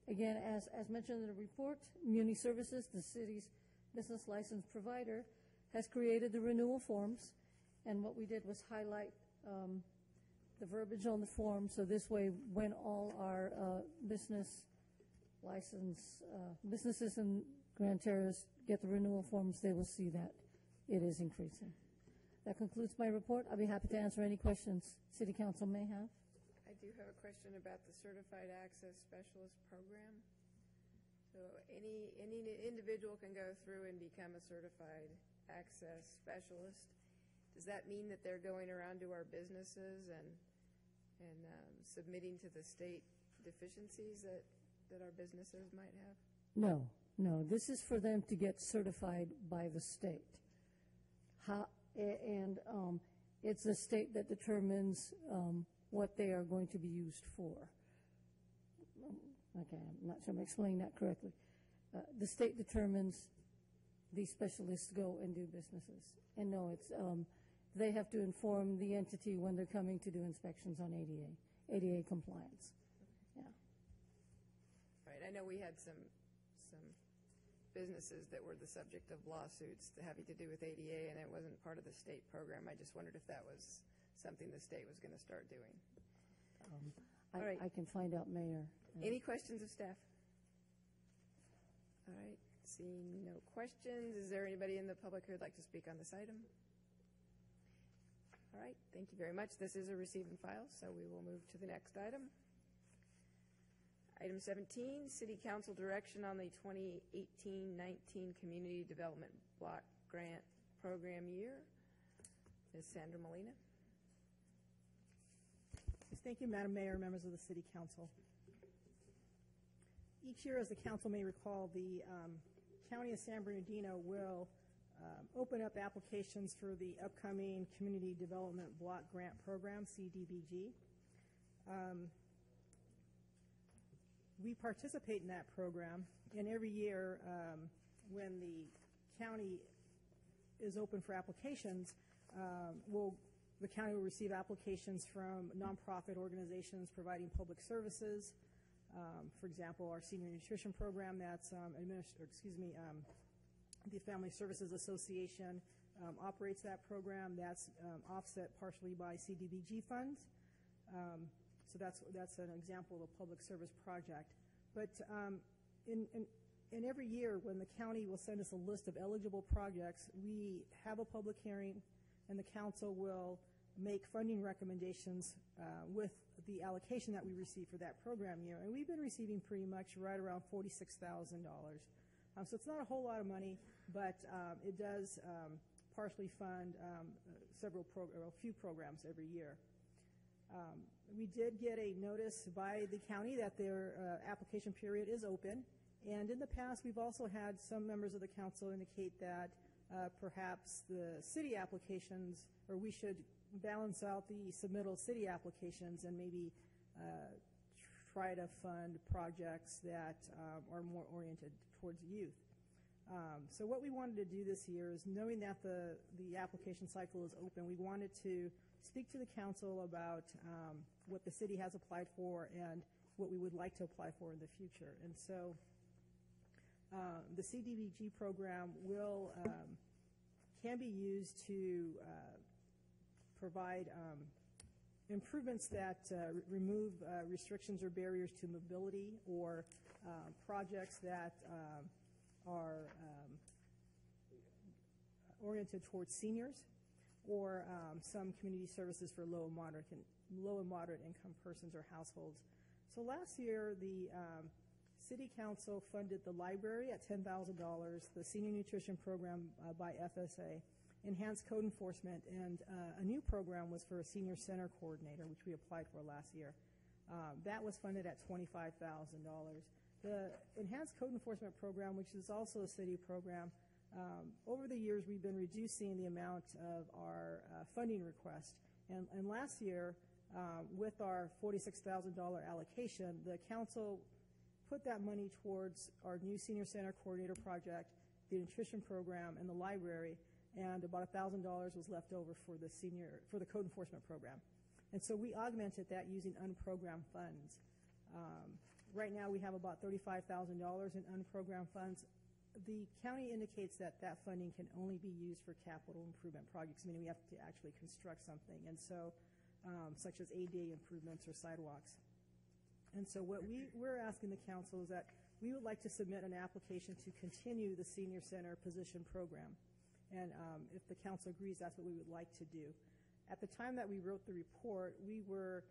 Again, as mentioned in the report, Muni Services, the city's business license provider, has created the renewal forms, and what we did was highlight the verbiage on the form, so this way when all our businesses in Grand Terrace get the renewal forms, they will see that it is increasing. That concludes my report. I'll be happy to answer any questions City Council may have. I do have a question about the Certified Access Specialist Program. So any individual can go through and become a Certified Access Specialist. Does that mean that they're going around to our businesses and submitting to the state deficiencies that our businesses might have? No, no. This is for them to get certified by the state. It's the state that determines what they are going to be used for. Okay, I'm not sure I'm explaining that correctly. The state determines these specialists go and do businesses. And no, it's they have to inform the entity when they're coming to do inspections on ADA compliance. Yeah. Right. I know we had some businesses that were the subject of lawsuits having to do with ADA, and it wasn't part of the state program. I just wondered if that was something the state was going to start doing. All right. I can find out, Mayor. Any questions of staff? All right. Seeing no questions, is there anybody in the public who would like to speak on this item? All right. Thank you very much. This is a receive and file, so we will move to the next item. Item 17, City Council direction on the 2018-19 Community Development Block Grant Program year. Ms. Sandra Molina. Yes, thank you, Madam Mayor, members of the City Council. Each year, as the Council may recall, the County of San Bernardino will open up applications for the upcoming Community Development Block Grant Program, CDBG. We participate in that program, and every year when the county is open for applications, the county will receive applications from nonprofit organizations providing public services. For example, our senior nutrition program that's the Family Services Association operates that program. That's offset partially by CDBG funds. So that's an example of a public service project. But in every year when the county will send us a list of eligible projects, we have a public hearing and the council will make funding recommendations with the allocation that we receive for that program year. And we've been receiving pretty much right around $46,000. So it's not a whole lot of money, but it does partially fund a few programs every year. We did get a notice by the county that their application period is open. And in the past, we've also had some members of the council indicate that perhaps the city applications, or we should balance out the submittal city applications and maybe try to fund projects that are more oriented towards youth. So what we wanted to do this year is, knowing that the application cycle is open, we wanted to speak to the council about what the city has applied for and what we would like to apply for in the future. And so the CDBG program can be used to provide improvements that remove restrictions or barriers to mobility, or projects that are oriented towards seniors, or some community services for low and moderate income persons or households. So last year, the City Council funded the library at $10,000, the senior nutrition program by FSA, enhanced code enforcement, and a new program was for a senior center coordinator, which we applied for last year. That was funded at $25,000. The enhanced code enforcement program, which is also a city program, over the years we've been reducing the amount of our funding request. And last year, with our $46,000 allocation, the council put that money towards our new senior center coordinator project, the nutrition program, and the library, and about $1,000 was left over for the code enforcement program. And so we augmented that using unprogrammed funds. Right now we have about $35,000 in unprogrammed funds. The county indicates that that funding can only be used for capital improvement projects, meaning we have to actually construct something, and so such as ADA improvements or sidewalks. And so what we're asking the council is that we would like to submit an application to continue the senior center position program. And if the council agrees, that's what we would like to do. At the time that we wrote the report, we were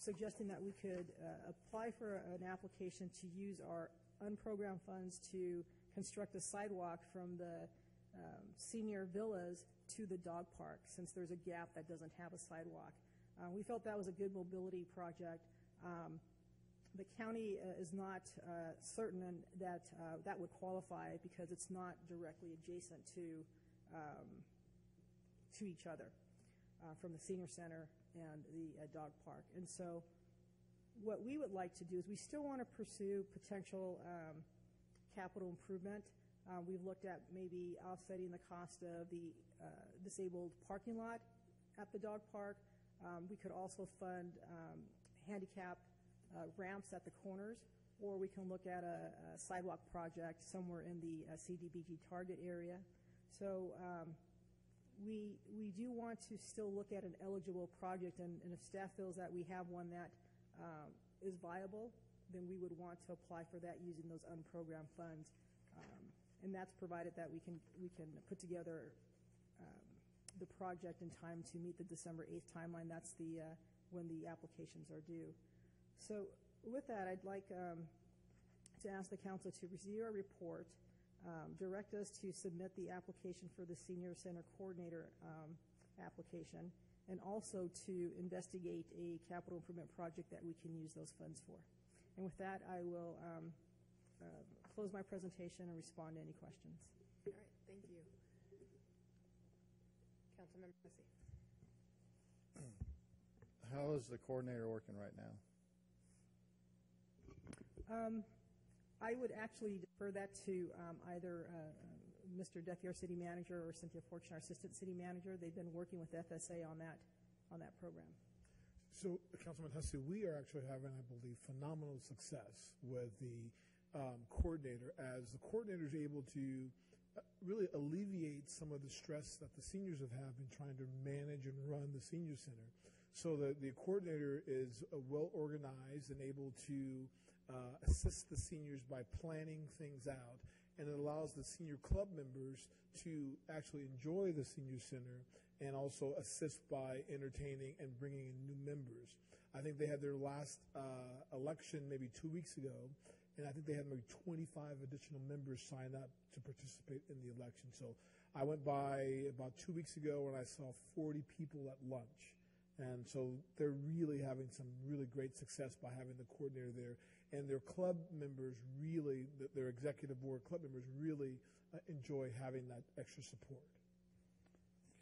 suggesting that we could apply for an application to use our unprogrammed funds to construct a sidewalk from the senior villas to the dog park, since there's a gap that doesn't have a sidewalk. We felt that was a good mobility project. The county is not certain that that would qualify because it's not directly adjacent to each other from the senior center and the dog park. And so what we would like to do is we still want to pursue potential capital improvement. We've looked at maybe offsetting the cost of the disabled parking lot at the dog park. We could also fund handicap ramps at the corners, or we can look at a sidewalk project somewhere in the CDBG target area. So we do want to still look at an eligible project, and if staff feels that we have one that is viable, then we would want to apply for that using those unprogrammed funds. And that's provided that we can put together the project in time to meet the December 8th timeline. That's the when the applications are due. So with that, I'd like to ask the council to review our report, direct us to submit the application for the senior center coordinator application, and also to investigate a capital improvement project that we can use those funds for. And with that, I will close my presentation and respond to any questions. All right, thank you. Councilmember Hussey. How is the coordinator working right now? I would actually defer that to either Mr. Duffy, our city manager, or Cynthia Fortune, our assistant city manager. They've been working with FSA on that program. So, Councilman Hussey, we are actually having, I believe, phenomenal success with the coordinator, as the coordinator is able to really alleviate some of the stress that the seniors have had in trying to manage and run the senior center. So the coordinator is well organized and able to assist the seniors by planning things out, and it allows the senior club members to actually enjoy the senior center and also assist by entertaining and bringing in new members. I think they had their last election maybe 2 weeks ago, and I think they had maybe 25 additional members sign up to participate in the election. So I went by about 2 weeks ago and I saw 40 people at lunch. And so they're really having some really great success by having the coordinator there. And their club members really, their executive board club members really enjoy having that extra support.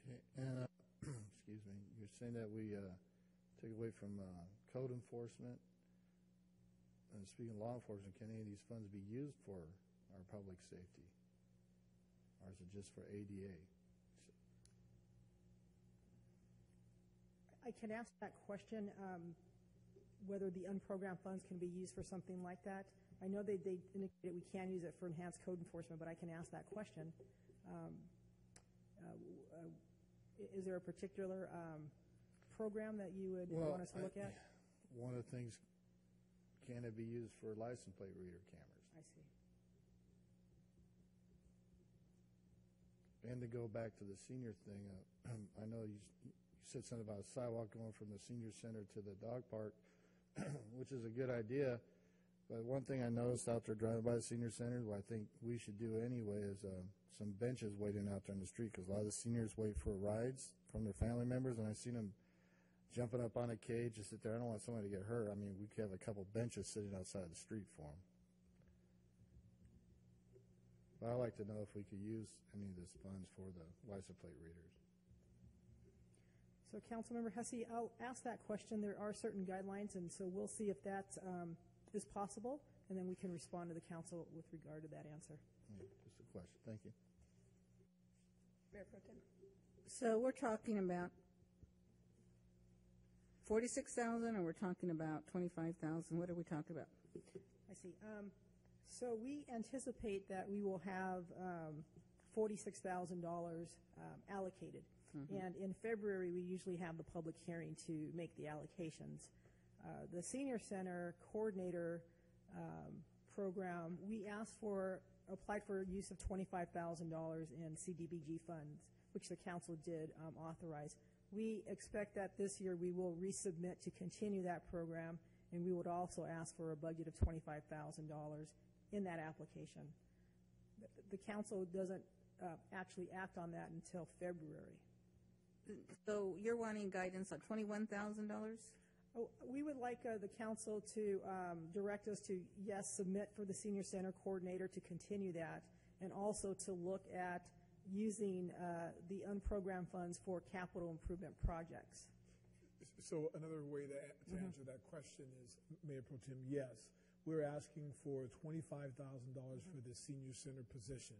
Okay, and excuse me, you're saying that we take away from code enforcement. And speaking of law enforcement, can any of these funds be used for our public safety? Or is it just for ADA? I can ask that question, whether the unprogrammed funds can be used for something like that. I know they indicated we can use it for enhanced code enforcement, but I can ask that question. Is there a particular program that you would want us to look at? One of the things, can it be used for license plate reader cameras? I see. And to go back to the senior thing, I know you said something about a sidewalk going from the senior center to the dog park, which is a good idea. But one thing I noticed out there driving by the senior center, what I think we should do anyway, is some benches waiting out there on the street, because a lot of the seniors wait for rides from their family members, and I've seen them jumping up on a cage to sit there. I don't want somebody to get hurt. I mean, we could have a couple benches sitting outside the street for them. But I'd like to know if we could use any of these funds for the license plate readers. So, Councilmember Hussey, I'll ask that question. There are certain guidelines, and so we'll see if that is possible, and then we can respond to the council with regard to that answer. Just a question. Thank you. Mayor Pro Tem. So we're talking about 46,000, or we're talking about 25,000? What are we talking about? I see. So we anticipate that we will have $46,000 allocated. And in February, we usually have the public hearing to make the allocations. The Senior Center Coordinator program, we applied for use of $25,000 in CDBG funds, which the council did authorize. We expect that this year we will resubmit to continue that program, and we would also ask for a budget of $25,000 in that application. The council doesn't actually act on that until February. So you're wanting guidance on $21,000? Oh, we would like the council to direct us to, yes, submit for the senior center coordinator to continue that, and also to look at using the unprogrammed funds for capital improvement projects. So another way to answer that question is, Mayor Pro Tem, yes, we're asking for $25,000 for the senior center position.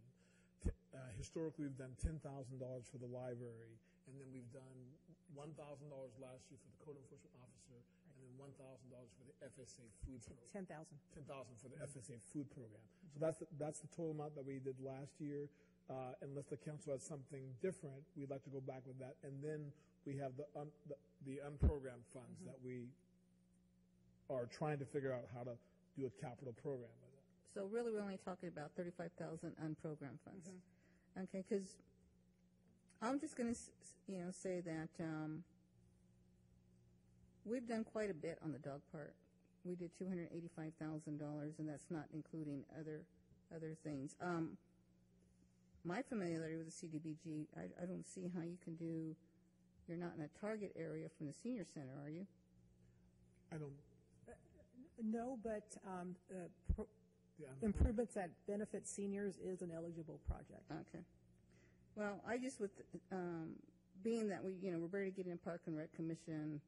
Historically, we've done $10,000 for the library, and then we've done $1,000 last year for the code enforcement officer, and then $1,000 for the FSA food program. 10,000. 10,000 for the FSA food program. So that's the total amount that we did last year. Unless the council has something different, we'd like to go back with that. And then we have the unprogrammed funds that we are trying to figure out how to do a capital program with it. So really, we're only talking about 35,000 unprogrammed funds. Okay, because I'm just going to, say that we've done quite a bit on the dog park. We did $285,000, and that's not including other things. My familiarity with the CDBG, I don't see how you can do. You're not in a target area from the senior center, are you? I don't. No, but improvements that benefit seniors is an eligible project. Okay. Well, I just being that we're ready to get in Park and Rec Commission.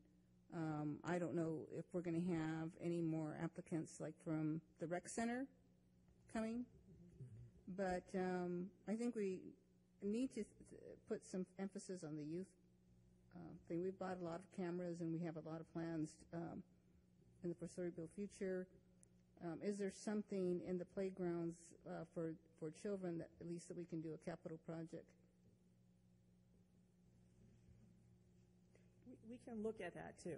I don't know if we're going to have any more applicants like from the rec center coming, but I think we need to put some emphasis on the youth thing. We've bought a lot of cameras, and we have a lot of plans in the foreseeable future. Is there something in the playgrounds for children that at least that we can do a capital project? We can look at that too,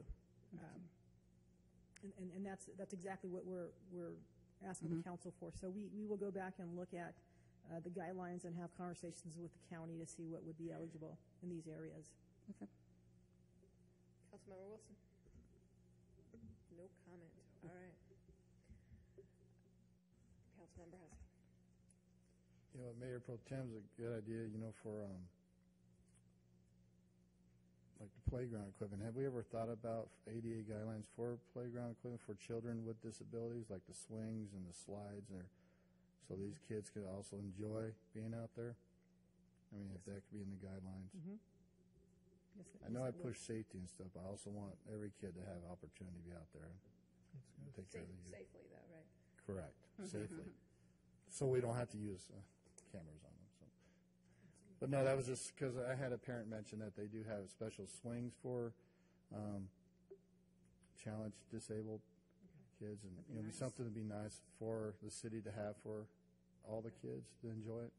and that's exactly what we're asking the council for. So we will go back and look at the guidelines and have conversations with the county to see what would be eligible in these areas. Okay. Councilmember Wilson. No comment. All right. Councilmember Hussey. Mayor Pro Tem's a good idea, for like the playground equipment. Have we ever thought about ADA guidelines for playground equipment for children with disabilities, like the swings and the slides, so these kids could also enjoy being out there? I mean, if that could be in the guidelines. Yes, I know I push safety and stuff, but I also want every kid to have opportunity to be out there and take care of the youth. Safely, though, right? Correct, safely. So we don't have to use cameras on them. But no, that was just because I had a parent mention that they do have special swings for challenged disabled kids, and it'd be something to be nice for the city to have for all the kids to enjoy it.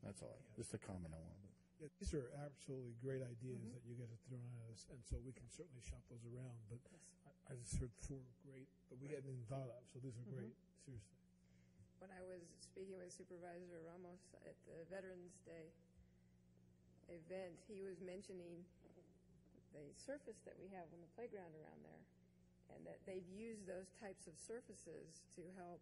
That's all. Just a comment I wanted. Yeah, these are absolutely great ideas that you guys have thrown at us, and so we can certainly shop those around. But I just heard 4 great that we hadn't even thought of, so these are great, seriously. When I was speaking with Supervisor Ramos at the Veterans Day event, he was mentioning the surface that we have on the playground around there, and that they've used those types of surfaces to help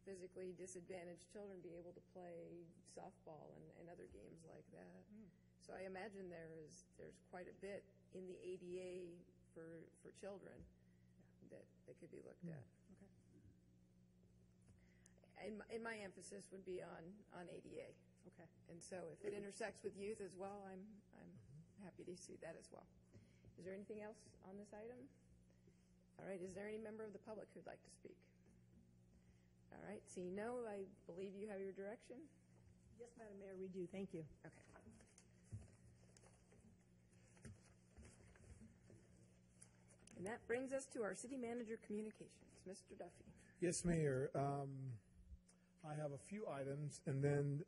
physically disadvantaged children be able to play softball and other games like that. So I imagine there's quite a bit in the ADA for children that could be looked at. And my emphasis would be on ADA. Okay. And so if it intersects with youth as well, I'm happy to see that as well. Is there anything else on this item? All right. Is there any member of the public who'd like to speak? All right. Seeing no, I believe you have your direction. Yes, Madam Mayor, we do. Thank you. Okay. And that brings us to our city manager communications. Mr. Duffy. Yes, Mayor. I have a few items, and then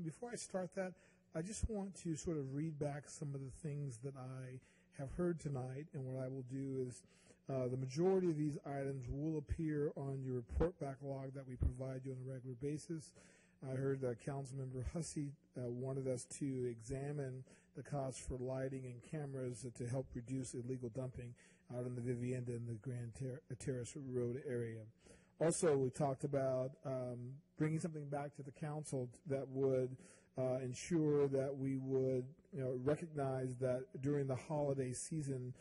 before I start that, I just want to sort of read back some of the things that I have heard tonight, and what I will do is the majority of these items will appear on your report backlog that we provide you on a regular basis. I heard Councilmember Hussey wanted us to examine the cost for lighting and cameras to help reduce illegal dumping out in the Vivienda and the Grand Terrace Road area. Also, we talked about bringing something back to the council that would ensure that we would recognize that during the holiday season,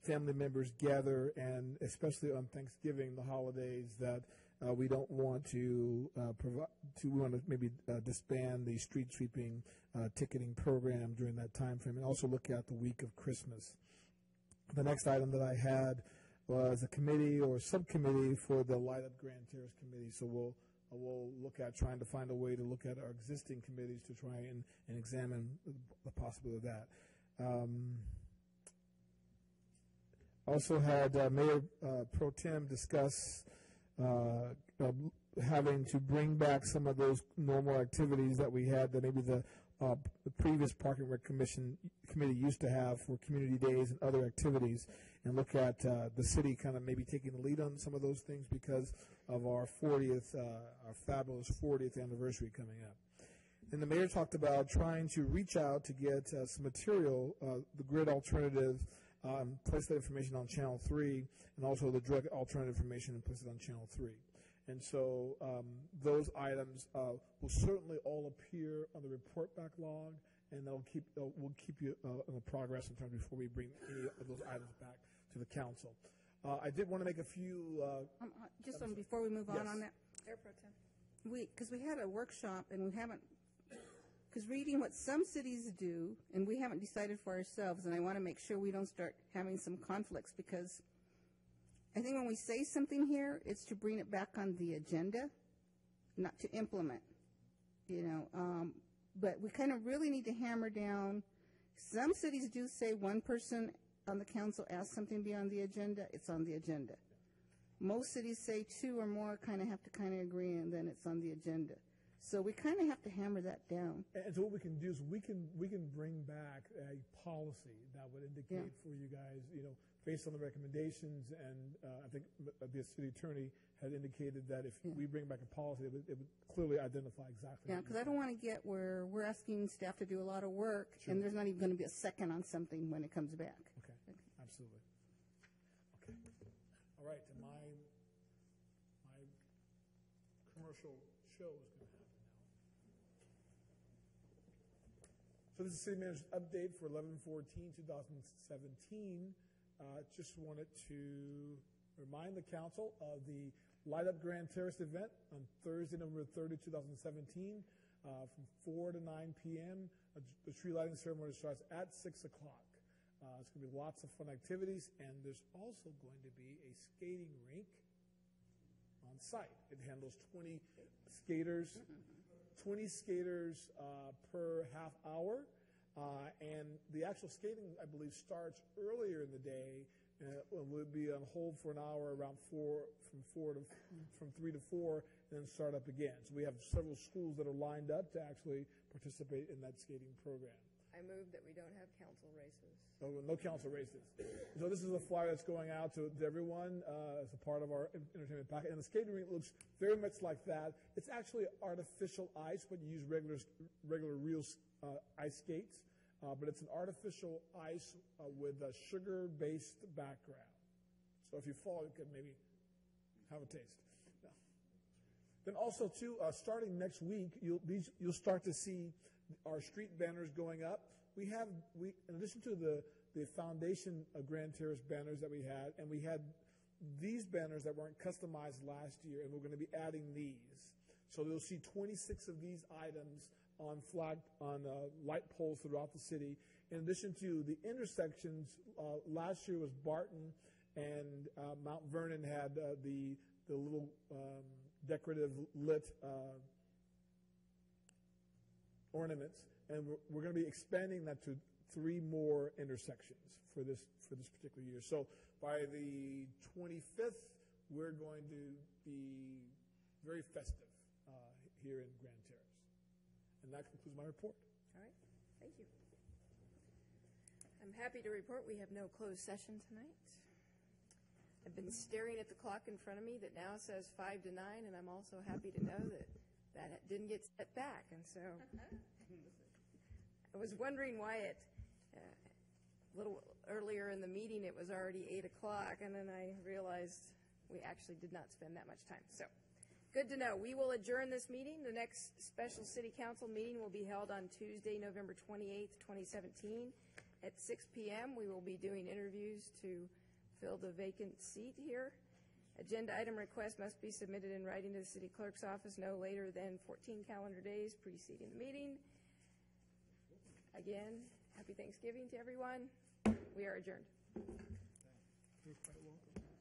family members gather, and especially on Thanksgiving, the holidays, that we don't want to we want to maybe disband the street sweeping ticketing program during that time frame, and also look at the week of Christmas. The next item that I had was a committee or subcommittee for the Light Up Grand Terrace Committee. So we'll look at trying to find a way to look at our existing committees to try and examine the possibility of that. Also had Mayor Pro Tem discuss having to bring back some of those normal activities that we had that maybe the previous Park and Rec Committee used to have for community days and other activities, and look at the city kind of maybe taking the lead on some of those things because of our 40th, our fabulous 40th anniversary coming up. And the mayor talked about trying to reach out to get some material, the grid alternative, place that information on Channel 3, and also the drug alternative information and place it on Channel 3. And so those items will certainly all appear on the report backlog, and we'll keep you on the progress in terms before we bring any of those items back to the council. I did want to make a few. Just before we move on yes. that, Mayor Pro Tem. because we had a workshop and we haven't, because reading what some cities do, and we haven't decided for ourselves, and I want to make sure we don't start having some conflicts, because I think when we say something here, it's to bring it back on the agenda, not to implement, but we kind of really need to hammer down. Some cities do say one person on the council asks something to be on the agenda, it's on the agenda. Most cities say two or more have to agree, and then it's on the agenda. So we kind of have to hammer that down. And so what we can do is we can bring back a policy that would indicate for you guys, based on the recommendations, and I think the city attorney had indicated that if we bring back a policy, it would clearly identify exactly. Yeah, because I don't want to get where we're asking staff to do a lot of work, and there's not even going to be a second on something when it comes back. Okay, absolutely. Okay, all right. And my commercial show is going to happen now. So this is City Manager's update for 11/14/2017. Just wanted to remind the council of the Light Up Grand Terrace event on Thursday, November 30, 2017, from 4 to 9 p.m. The tree lighting ceremony starts at 6 o'clock. It's going to be lots of fun activities, and there's also going to be a skating rink on site. It handles 20 skaters, per half hour. And the actual skating, I believe, starts earlier in the day. We'll be on hold for an hour around from 3 to 4, and then start up again. So we have several schools that are lined up to actually participate in that skating program. I move that we don't have council races. No council races. So this is a flyer that's going out to everyone as a part of our entertainment packet. And the skating rink looks very much like that. It's actually artificial ice, but you use regular real ice skates. But it's an artificial ice with a sugar-based background. So if you fall, you can maybe have a taste. No. Then also, too, starting next week, you'll start to see our street banners going up. We in addition to the foundation of Grand Terrace banners that we had these banners that weren't customized last year, and we're going to be adding these. So you'll see 26 of these items on light poles throughout the city. In addition to the intersections, last year was Barton and Mount Vernon had the little decorative lit ornaments, and we're going to be expanding that to 3 more intersections for this particular year. So by the 25th, we're going to be very festive here in Grand Terrace. And that concludes my report. All right, thank you. I'm happy to report we have no closed session tonight. I've been staring at the clock in front of me that now says 5 to 9, and I'm also happy to know that that didn't get set back, and so I was wondering why a little earlier in the meeting, it was already 8 o'clock, and then I realized we actually did not spend that much time. So, good to know. We will adjourn this meeting. The next special city council meeting will be held on Tuesday, November 28th, 2017, at 6 p.m. We will be doing interviews to fill the vacant seat here. Agenda item requests must be submitted in writing to the city clerk's office no later than 14 calendar days preceding the meeting. Again, happy Thanksgiving to everyone. We are adjourned. You're quite welcome.